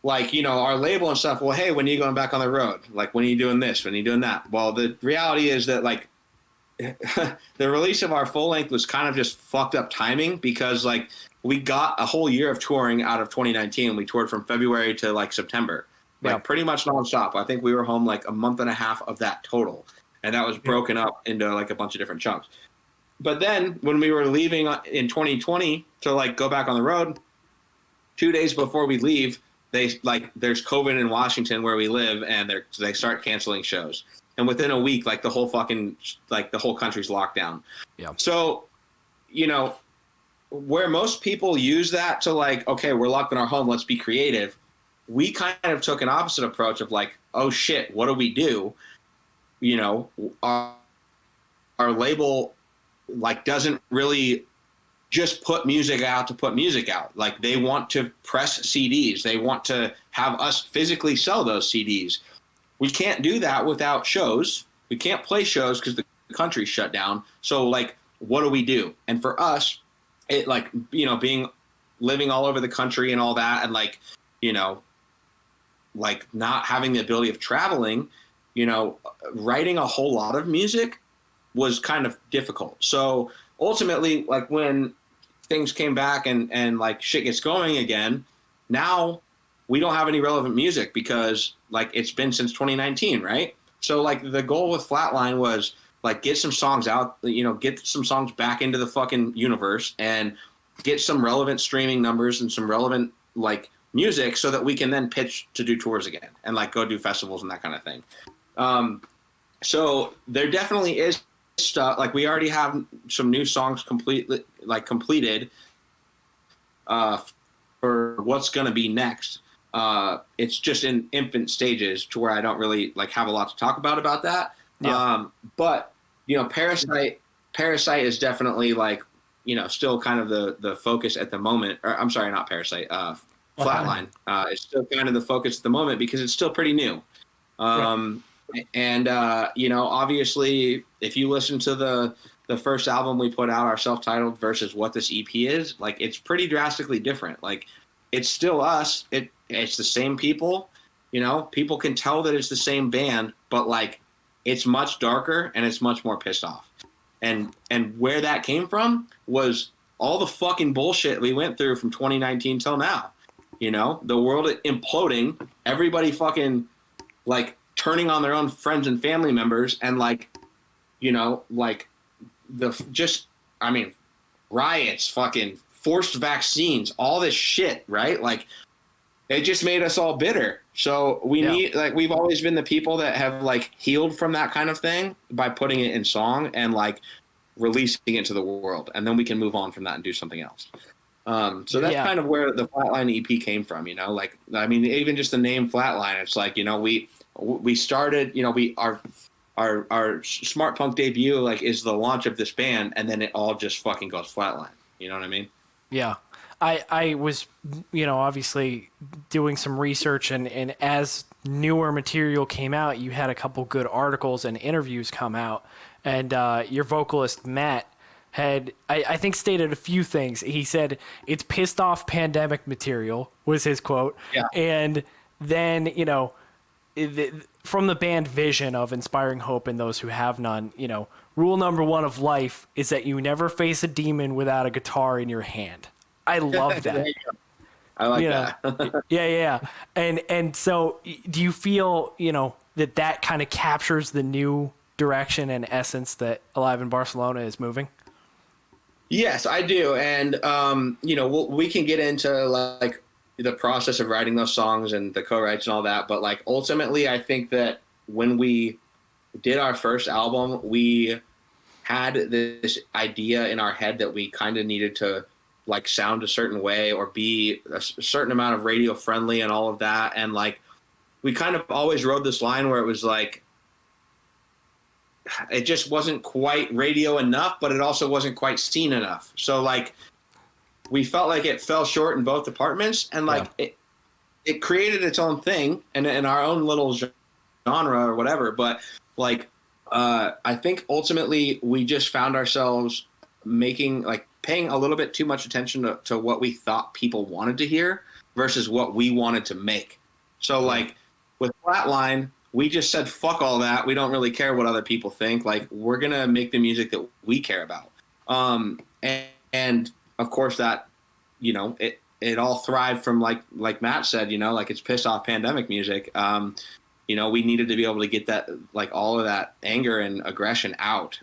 like our label and stuff. Well, hey, when are you going back on the road? Like, when are you doing this? When are you doing that? Well, the reality is that like the release of our full length was kind of just fucked up timing because like we got a whole year of touring out of 2019. We toured from February to like September. like pretty much nonstop. I think we were home like a month and a half of that total. And that was broken up into like a bunch of different chunks. But then when we were leaving in 2020 to like go back on the road, 2 days before we leave, there's COVID in Washington where we live, and they start canceling shows. And within a week, like the whole country's locked down. Yeah. So, where most people use that to like, okay, we're locked in our home, let's be creative. We kind of took an opposite approach of like, oh shit, what do we do? Our label like doesn't really just put music out to put music out. Like they want to press CDs. They want to have us physically sell those CDs. We can't do that without shows. We can't play shows because the country's shut down. So like, what do we do? And for us, it like, living all over the country and all that, and like, like not having the ability of traveling, writing a whole lot of music was kind of difficult. So ultimately, like when things came back and like shit gets going again, now we don't have any relevant music because like it's been since 2019, right? So like the goal with Flatline was like get some songs out, get some songs back into the fucking universe and get some relevant streaming numbers and some relevant like music so that we can then pitch to do tours again and like go do festivals and that kind of thing. So there definitely is stuff, like we already have some new songs completed for what's going to be next. It's just in infant stages to where I don't really like have a lot to talk about that. Yeah. But Parasite is definitely like, still kind of the focus at the moment, or I'm sorry, not Parasite, Flatline is still kind of the focus at the moment because it's still pretty new. And, obviously if you listen to the first album we put out, our self-titled, versus what this EP is, like, it's pretty drastically different. Like, it's still us. It's the same people, people can tell that it's the same band, but like, it's much darker and it's much more pissed off. And where that came from was all the fucking bullshit we went through from 2019 till now. The world imploding, everybody fucking like turning on their own friends and family members, and like, riots, fucking forced vaccines, all this shit, right? Like, it just made us all bitter. So we've always been the people that have like healed from that kind of thing by putting it in song and like releasing it to the world, and then we can move on from that and do something else. So that's kind of where the Flatline EP came from, like, I mean, even just the name Flatline, it's like, we started, our smart punk debut, like, is the launch of this band, and then it all just fucking goes flatline. You know what I mean? Yeah. I was, obviously doing some research, and as newer material came out, you had a couple good articles and interviews come out, and your vocalist, Matt, had, I think, stated a few things. He said, it's pissed off pandemic material, was his quote. Yeah. And then, from the band vision of inspiring hope in those who have none, rule number one of life is that you never face a demon without a guitar in your hand. I love that. I like that. Yeah. And so do you feel, that kind of captures the new direction and essence that Alive in Barcelona is moving? Yes, I do. And, we can get into like the process of writing those songs and the co-writes and all that. But like, ultimately, I think that when we did our first album, we had this idea in our head that we kind of needed to like sound a certain way or be a certain amount of radio friendly and all of that. And like, we kind of always rode this line where it was like, it just wasn't quite radio enough, but it also wasn't quite scene enough. So like, we felt like it fell short in both departments, and like it created its own thing and in our own little genre or whatever. But like, I think ultimately we just found ourselves paying a little bit too much attention to what we thought people wanted to hear versus what we wanted to make. So like with Flatline, we just said, fuck all that. We don't really care what other people think. Like, we're going to make the music that we care about. And of course that, it all thrived from like Matt said, like it's pissed off pandemic music. We needed to be able to get that, like all of that anger and aggression out.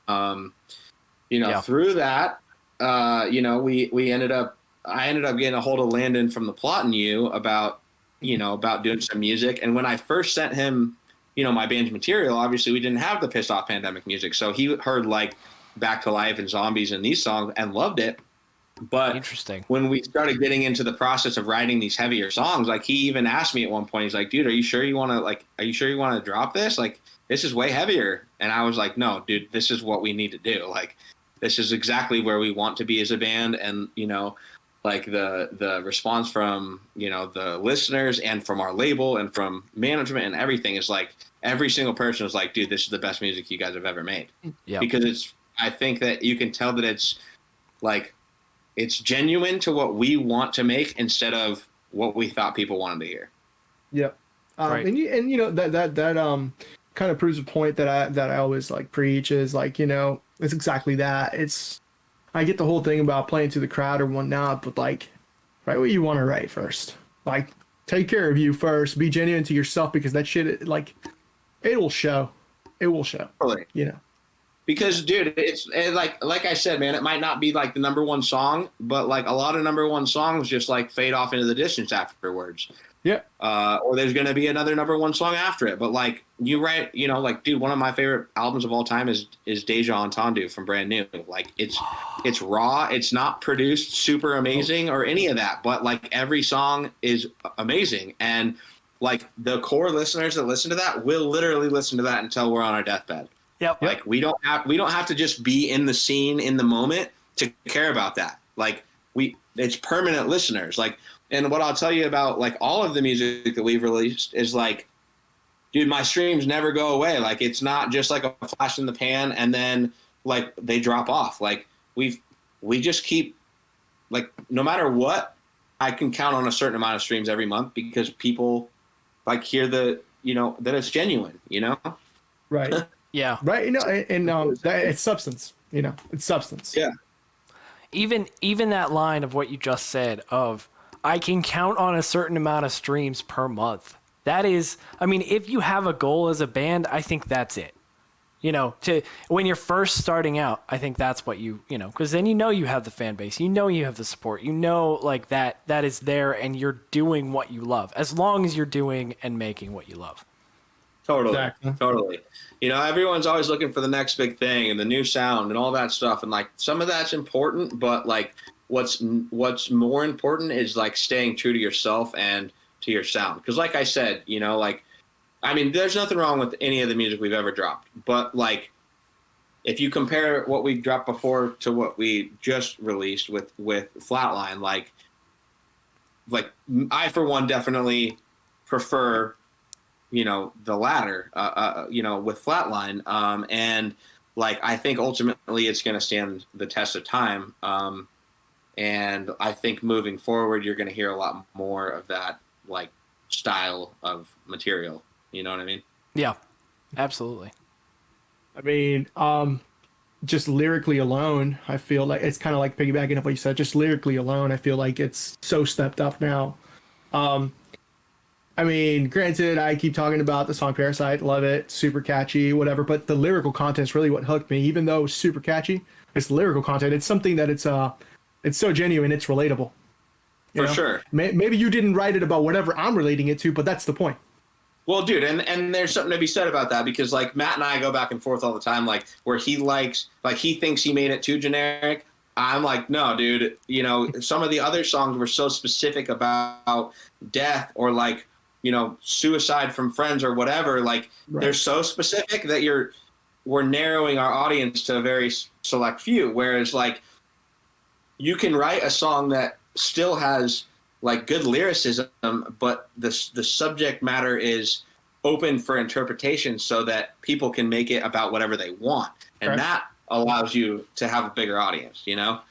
Through that, I ended up getting a hold of Landon from the Plot and You about doing some music. And when I first sent him, my band's material, obviously we didn't have the pissed off pandemic music. So he heard like Back to Life and Zombies and these songs and loved it. But interesting. When we started getting into the process of writing these heavier songs, like he even asked me at one point, he's like, dude, are you sure you want to drop this? Like, this is way heavier. And I was like, no, dude, this is what we need to do. Like, this is exactly where we want to be as a band. And, like the response from, the listeners and from our label and from management and everything is like, every single person is like, dude, this is the best music you guys have ever made. Yeah. Because I think that you can tell that it's like, it's genuine to what we want to make instead of what we thought people wanted to hear. Yep. Right. That kind of proves a point that I always like preach is like, it's exactly that. I get the whole thing about playing to the crowd or whatnot, but like, write what you want to write first. Like, take care of you first. Be genuine to yourself, because that shit, like, it will show. It will show. Totally. Because, dude, it's like I said, man, it might not be like the number one song, but like a lot of number one songs just like fade off into the distance afterwards. Yeah. Or there's going to be another number one song after it. But like you write, like, dude, one of my favorite albums of all time is Deja Entendu from Brand New. Like it's raw. It's not produced super amazing or any of that, but like every song is amazing. And like the core listeners that listen to that will literally listen to that until we're on our deathbed. Yep. Like we don't have to just be in the scene in the moment to care about that. Like it's permanent listeners. Like, and what I'll tell you about like all of the music that we've released is like, dude, my streams never go away. Like it's not just like a flash in the pan and then like they drop off. Like we just keep, like, no matter what, I can count on a certain amount of streams every month because people like hear that it's genuine, Right. Yeah. Right. It's substance. It's substance. Yeah. Even that line of what you just said of, I can count on a certain amount of streams per month. That is, I mean, if you have a goal as a band, I think that's it. When you're first starting out, I think that's what because then you have the fan base, you have the support, like that is there, and you're doing what you love, as long as you're doing and making what you love. Totally. Exactly. Totally. Everyone's always looking for the next big thing and the new sound and all that stuff. And like some of that's important, but like what's more important is like staying true to yourself and to your sound. Cause like I said, there's nothing wrong with any of the music we've ever dropped, but like, if you compare what we dropped before to what we just released with Flatline, like I, for one, definitely prefer the latter, with Flatline. And like, I think ultimately it's going to stand the test of time. And I think moving forward, you're going to hear a lot more of that, like, style of material. You know what I mean? Yeah, absolutely. I mean, just lyrically alone, I feel like it's kind of like piggybacking off what you said. Just lyrically alone, I feel like it's so stepped up now. I mean, granted, I keep talking about the song Parasite, love it, super catchy, whatever, but the lyrical content is really what hooked me. Even though it's super catchy, it's lyrical content. It's something that it's so genuine, it's relatable. For sure. Maybe you didn't write it about whatever I'm relating it to, but that's the point. Well, dude, and there's something to be said about that, because like Matt and I go back and forth all the time, like where he thinks he made it too generic. I'm like, no, dude, some of the other songs were so specific about death or like, suicide from friends or whatever. Like right. They're so specific that we're narrowing our audience to a very select few. Whereas like you can write a song that still has like good lyricism, but the subject matter is open for interpretation so that people can make it about whatever they want. And right. That allows you to have a bigger audience, Yep.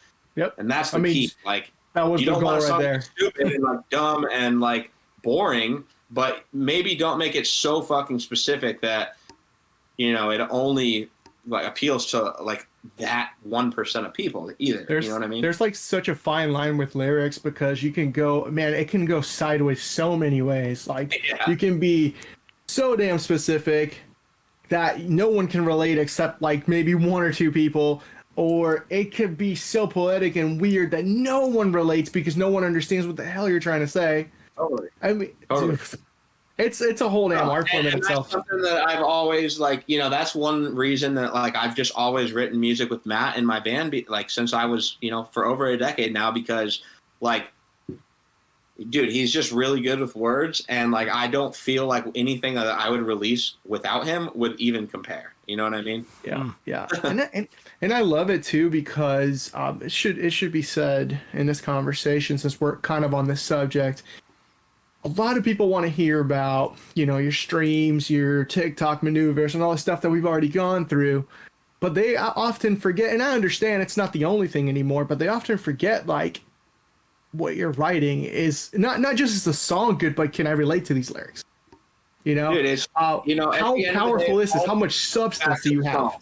And that's the key. Like, that was you the don't goal want a song right there. Stupid and like dumb and like boring, but maybe don't make it so fucking specific that, it only like appeals to like that 1% of people either. You know what I mean? There's like such a fine line with lyrics because you can go, man, it can go sideways so many ways. Like you can be so damn specific that no one can relate except like maybe one or two people, or it could be so poetic and weird that no one relates because no one understands what the hell you're trying to say. Totally. I mean, Totally. it's a whole damn art form in itself. That's something that I've always like, you know, that's one reason that like I've just always written music with Matt in my band, like since I was, you know, for over a decade now, because like, dude, he's just really good with words, and like I don't feel like anything that I would release without him would even compare. You know what I mean? Yeah, yeah, and I love it too because it should be said in this conversation, since we're kind of on this subject. A lot of people want to hear about, you know, your streams, your TikTok maneuvers, and all the stuff that we've already gone through. But they often forget, and I understand it's not the only thing anymore, but they often forget, like, what you're writing is not just is the song good, but can I relate to these lyrics? You know, Dude, it's, you know, how powerful is this? How much substance do you have?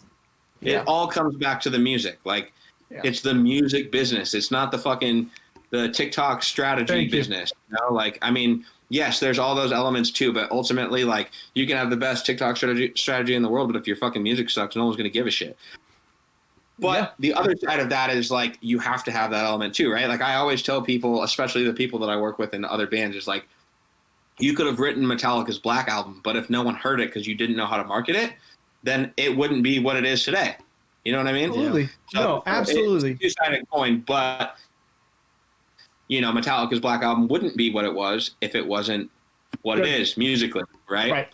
It all comes back to the music. Like, it's the music business. It's not the TikTok strategy business. You know, like, I mean, yes, there's all those elements too, but ultimately, like, you can have the best TikTok strategy in the world, but if your fucking music sucks, no one's going to give a shit. But the other side of that is, like, you have to have that element too, right? Like, I always tell people, especially the people that I work with in other bands, is like, you could have written Metallica's Black Album, but if no one heard it because you didn't know how to market it, then it wouldn't be what it is today. You know what I mean? Absolutely. So, no, absolutely. It's a two-sided coin, but, you know, Metallica's Black Album wouldn't be what it was if it wasn't what it is musically, right?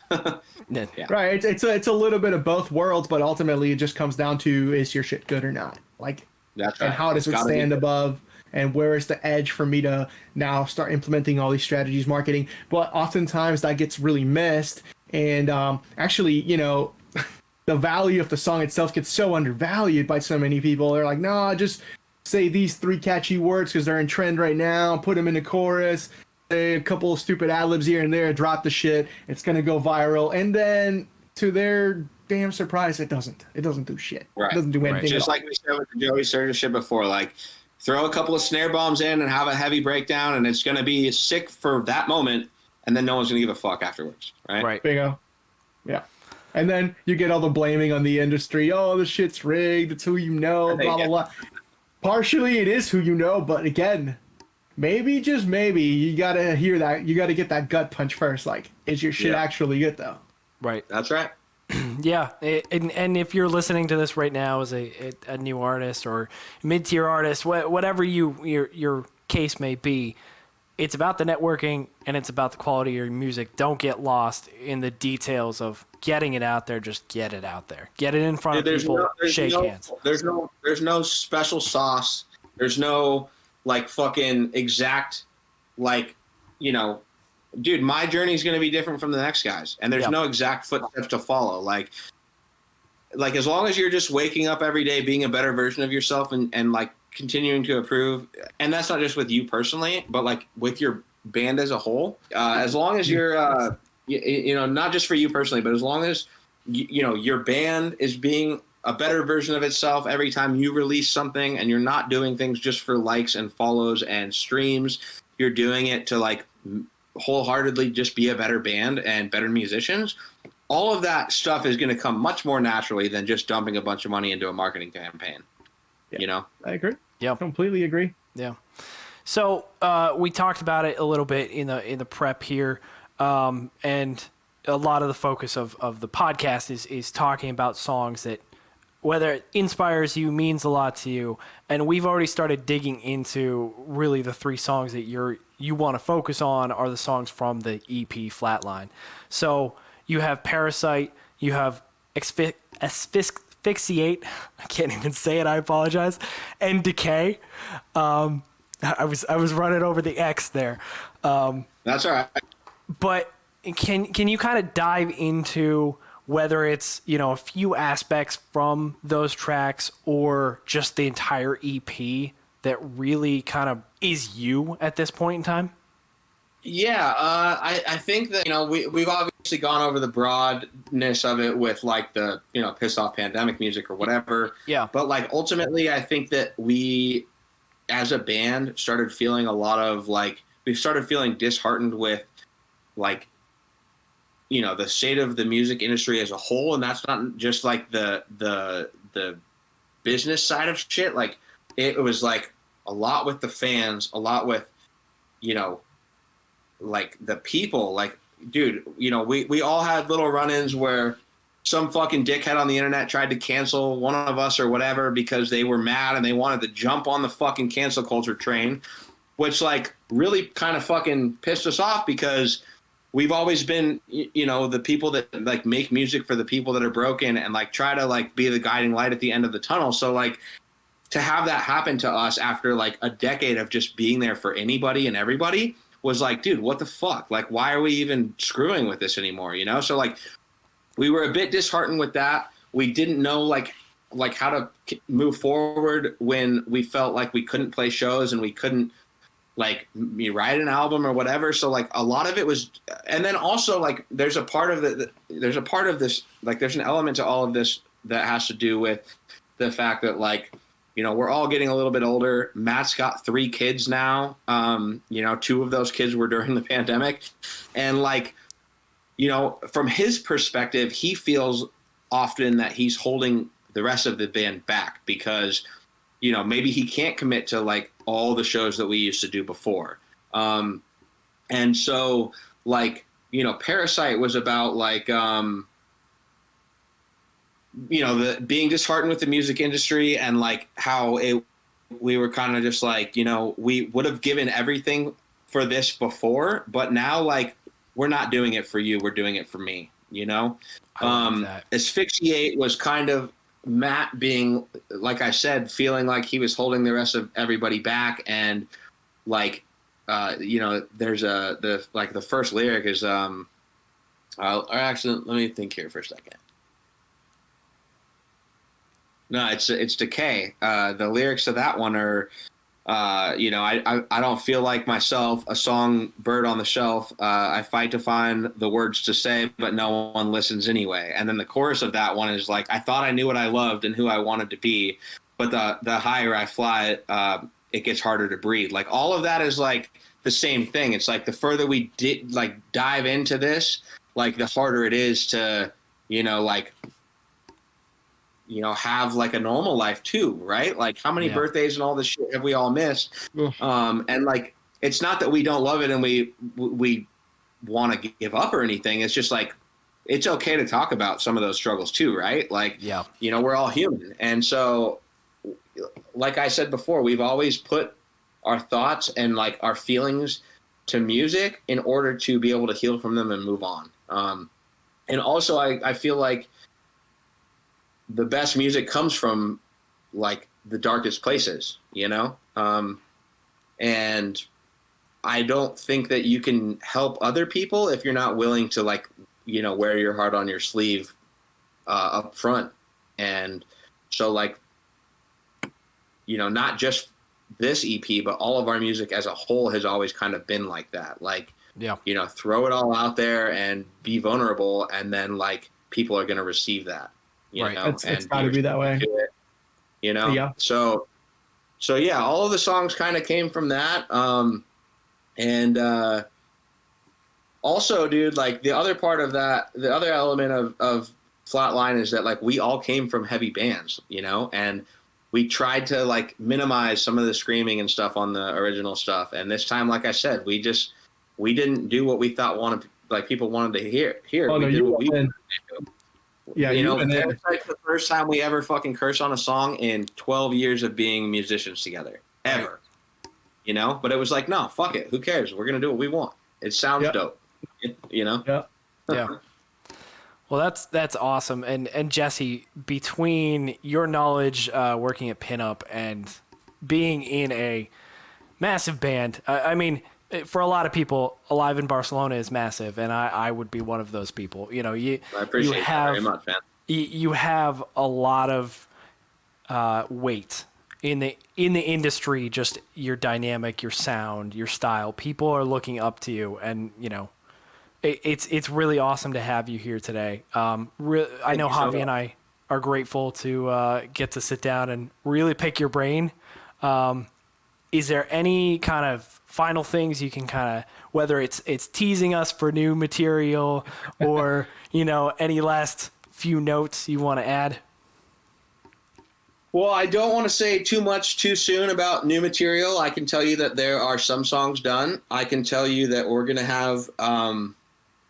Right. It's a little bit of both worlds, but ultimately it just comes down to, is your shit good or not? Like, that's right. And how does it stand above? And where is the edge for me to now start implementing all these strategies, marketing? But oftentimes that gets really missed. And actually, you know, the value of the song itself gets so undervalued by so many people. They're like, no, just say these 3 catchy words because they're in trend right now. Put them in the chorus. Say a couple of stupid ad-libs here and there. Drop the shit. It's going to go viral. And then to their damn surprise, it doesn't. It doesn't do shit. Right. It doesn't do anything. Just like we said with the Joey Sturgis shit before, like, throw a couple of snare bombs in and have a heavy breakdown, and it's going to be sick for that moment, and then no one's going to give a fuck afterwards, right? Right. Bingo. Yeah. And then you get all the blaming on the industry. Oh, the shit's rigged. It's who you know, blah, blah, blah. Partially it is who you know, but again, maybe, just maybe, you got to hear that. You got to get that gut punch first. Like, is your shit actually good, though? Right. That's right. Yeah, and if you're listening to this right now as a new artist or mid-tier artist, whatever your case may be, it's about the networking and it's about the quality of your music. Don't get lost in the details of getting it out there. Just get it out there. Get it in front of people. Shake hands. There's no special sauce. There's no, like, fucking exact, like, you know, dude, my journey is going to be different from the next guy's, and there's no exact footsteps to follow. Like as long as you're just waking up every day, being a better version of yourself, and like continuing to improve, and that's not just with you personally, but like with your band as a whole. As long as you're, you know, not just for you personally, but as long as you know your band is being a better version of itself every time you release something, and you're not doing things just for likes and follows and streams. You're doing it to, like, wholeheartedly just be a better band and better musicians. All of that stuff is going to come much more naturally than just dumping a bunch of money into a marketing campaign. You know? I agree. Yeah. Completely agree. Yeah. So we talked about it a little bit in the prep here, and a lot of the focus of the podcast is talking about songs that, whether it inspires you, means a lot to you. And we've already started digging into really the 3 songs that you want to focus on are the songs from the EP Flatline. So you have Parasite, you have Asphyxiate, I can't even say it, I apologize, and Decay. I was running over the X there. That's all right. But can you kind of dive into whether it's, you know, a few aspects from those tracks or just the entire EP that really kind of is you at this point in time? Yeah, I think that, we've obviously gone over the broadness of it with like the, pissed off pandemic music or whatever. Yeah. But like ultimately, I think that we as a band started feeling a lot of like, we started feeling disheartened with like, the state of the music industry as a whole. And that's not just like the business side of shit. Like it was like a lot with the fans, a lot with, you know, like the people, like, dude, we all had little run-ins where some fucking dickhead on the internet tried to cancel one of us or whatever because they were mad and they wanted to jump on the fucking cancel culture train, which like really kind of fucking pissed us off because we've always been, the people that like make music for the people that are broken and like try to like be the guiding light at the end of the tunnel. So like to have that happen to us after like a decade of just being there for anybody and everybody was like, dude, what the fuck? Like, why are we even screwing with this anymore? So like we were a bit disheartened with that. We didn't know like how to move forward when we felt like we couldn't play shows and we couldn't like write an album or whatever. So like a lot of it was, and then also like there's a part of this, like there's an element to all of this that has to do with the fact that like, we're all getting a little bit older. Matt's got 3 kids now. 2 of those kids were during the pandemic. And like, from his perspective, he feels often that he's holding the rest of the band back because, maybe he can't commit to like all the shows that we used to do before. And so like, Parasite was about like, the being disheartened with the music industry and like how we were kind of just like, we would have given everything for this before, but now like we're not doing it for you, we're doing it for me. Asphyxiate was kind of Matt being, like I said, feeling like he was holding the rest of everybody back, and like there's the first lyric is or actually let me think here for a second. No, it's Decay. The lyrics to that one are, I don't feel like myself, a songbird on the shelf. I fight to find the words to say, but no one listens anyway. And then the chorus of that one is like, I thought I knew what I loved and who I wanted to be, but the higher I fly, it gets harder to breathe. Like all of that is like the same thing. It's like the further we dive into this, like the harder it is to, have like a normal life too, right? Like how many birthdays and all this shit have we all missed? And like, it's not that we don't love it and we want to give up or anything. It's just like, it's okay to talk about some of those struggles too, right? Like, we're all human. And so, like I said before, we've always put our thoughts and like our feelings to music in order to be able to heal from them and move on. And also I feel like the best music comes from like the darkest places, and I don't think that you can help other people if you're not willing to like, wear your heart on your sleeve up front. And so like, not just this EP, but all of our music as a whole has always kind of been like that. Like, throw it all out there and be vulnerable. And then like people are going to receive that. It's got to be that way. Yeah. So yeah, all of the songs kind of came from that. And also, dude, like the other part of that, the other element of Flatline is that like we all came from heavy bands, and we tried to like minimize some of the screaming and stuff on the original stuff. And this time, like I said, we didn't do what we thought people wanted to hear. Oh, we no, did what we wanted to do. Yeah, It's like the first time we ever fucking curse on a song in 12 years of being musicians together, ever. But it was like, no, fuck it. Who cares? We're gonna do what we want. It sounds dope. Yeah. Well, that's awesome. And Jesse, between your knowledge working at Pinup and being in a massive band, I mean, for a lot of people, Alive in Barcelona is massive, and I would be one of those people. I appreciate that very much, man. You have a lot of weight in the industry, just your dynamic, your sound, your style. People are looking up to you, and it's really awesome to have you here today. I know Javi and I are grateful to get to sit down and really pick your brain. Is there any kind of final things you can kind of, whether it's teasing us for new material or, any last few notes you want to add? Well, I don't want to say too much too soon about new material. I can tell you that there are some songs done. I can tell you that we're going to have some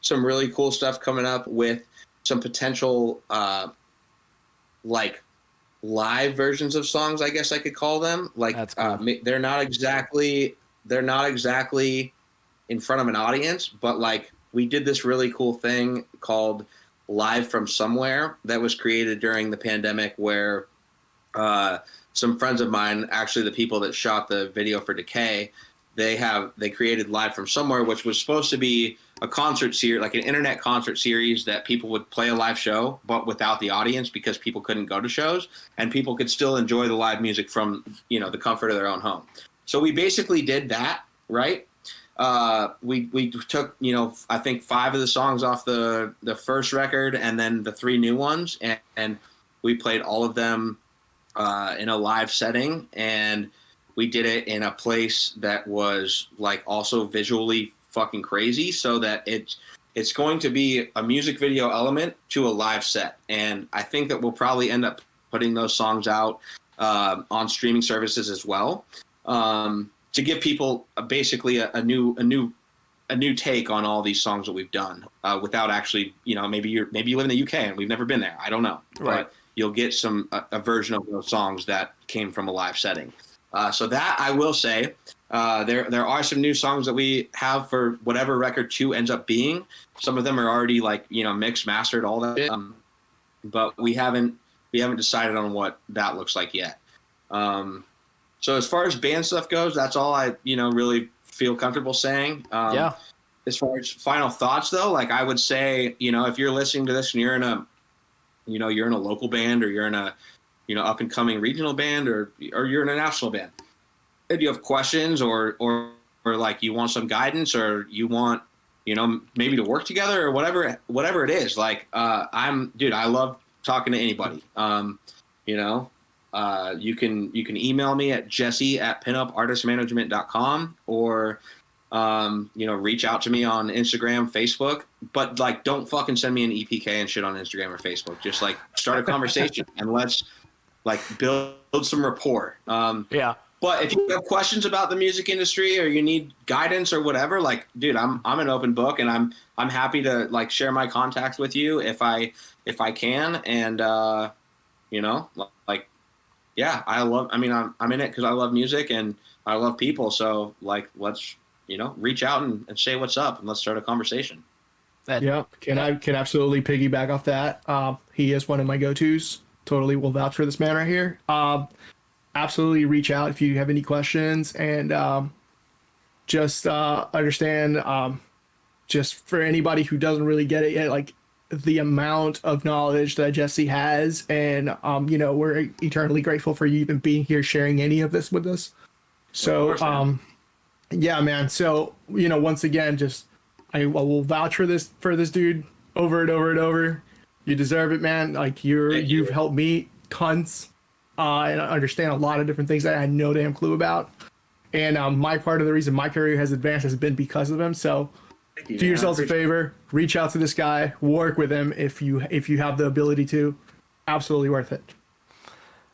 really cool stuff coming up with some potential live versions of songs, I guess I could call them. That's cool. They're not exactly in front of an audience, but we did this really cool thing called Live from Somewhere that was created during the pandemic, where some friends of mine, actually the people that shot the video for Decay, they created Live from Somewhere, which was supposed to be a concert series, like an internet concert series that people would play a live show, but without the audience because people couldn't go to shows, and people could still enjoy the live music from, the comfort of their own home. So we basically did that, right? We took, I think 5 of the songs off the first record and then the 3 new ones, and we played all of them in a live setting, and we did it in a place that was also visually fucking crazy, so that it's going to be a music video element to a live set. And I think that we'll probably end up putting those songs out on streaming services as well, to give people basically a new take on all these songs that we've done, without actually, maybe you live in the UK and we've never been there. I don't know, right. But you'll get a version of those songs that came from a live setting. So that I will say, there are some new songs that we have for whatever record 2 ends up being. Some of them are already mixed, mastered, all that, but we haven't decided on what that looks like yet. So as far as band stuff goes, that's all I really feel comfortable saying. Yeah. As far as final thoughts though, I would say, if you're listening to this and you're in a local band, or you're in a up and coming regional band, or you're in a national band, if you have questions or you want some guidance, or you want maybe to work together, or whatever it is, I love talking to anybody. You can email me at jesse@pinupartistmanagement.com, or reach out to me on Instagram, Facebook, but don't fucking send me an EPK and shit on Instagram or Facebook. Just start a conversation and let's build some rapport. Yeah. But if you have questions about the music industry, or you need guidance or whatever, dude, I'm an open book, and I'm happy to share my contacts with you if I can. And yeah, I'm in it because I love music and I love people. So let's reach out and say what's up, and let's start a conversation. Yeah, I can absolutely piggyback off that. He is one of my go-tos. Totally will vouch for this man right here. Absolutely reach out if you have any questions, and just understand, just for anybody who doesn't really get it yet, the amount of knowledge that Jesse has, and we're eternally grateful for you even being here, sharing any of this with us. So yeah, man. So once again, just I will vouch for this dude over and over and over. You deserve it, man. You've helped me tons, and I understand a lot of different things that I had no damn clue about. And my part of the reason my career has advanced has been because of him. So do yourselves a favor, reach out to this guy, work with him if you have the ability to. Absolutely worth it.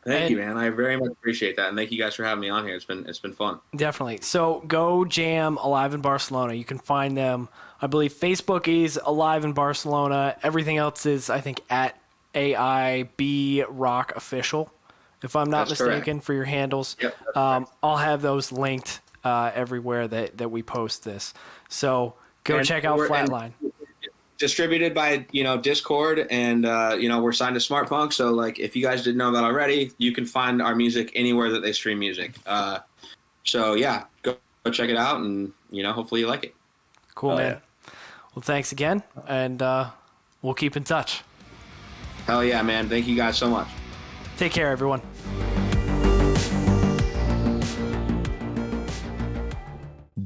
Thank you, man. I very much appreciate that, and thank you guys for having me on here. It's been fun. Definitely. So go jam Alive in Barcelona. You can find them. I believe Facebook is Alive in Barcelona. Everything else is, I think, at AIB Rock Official, if I'm not mistaken, correct, for your handles. Yep, I'll have those linked everywhere that we post this. So go check out Flatline. Distributed by Discord, and we're signed to Smart Punk. So if you guys didn't know that already, you can find our music anywhere that they stream music. So yeah, go check it out, and hopefully you like it. Cool, man. Yeah. Well, thanks again, and we'll keep in touch. Hell yeah, man. Thank you guys so much. Take care, everyone.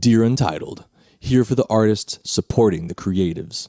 Dear Untitled, here for the artists supporting the creatives.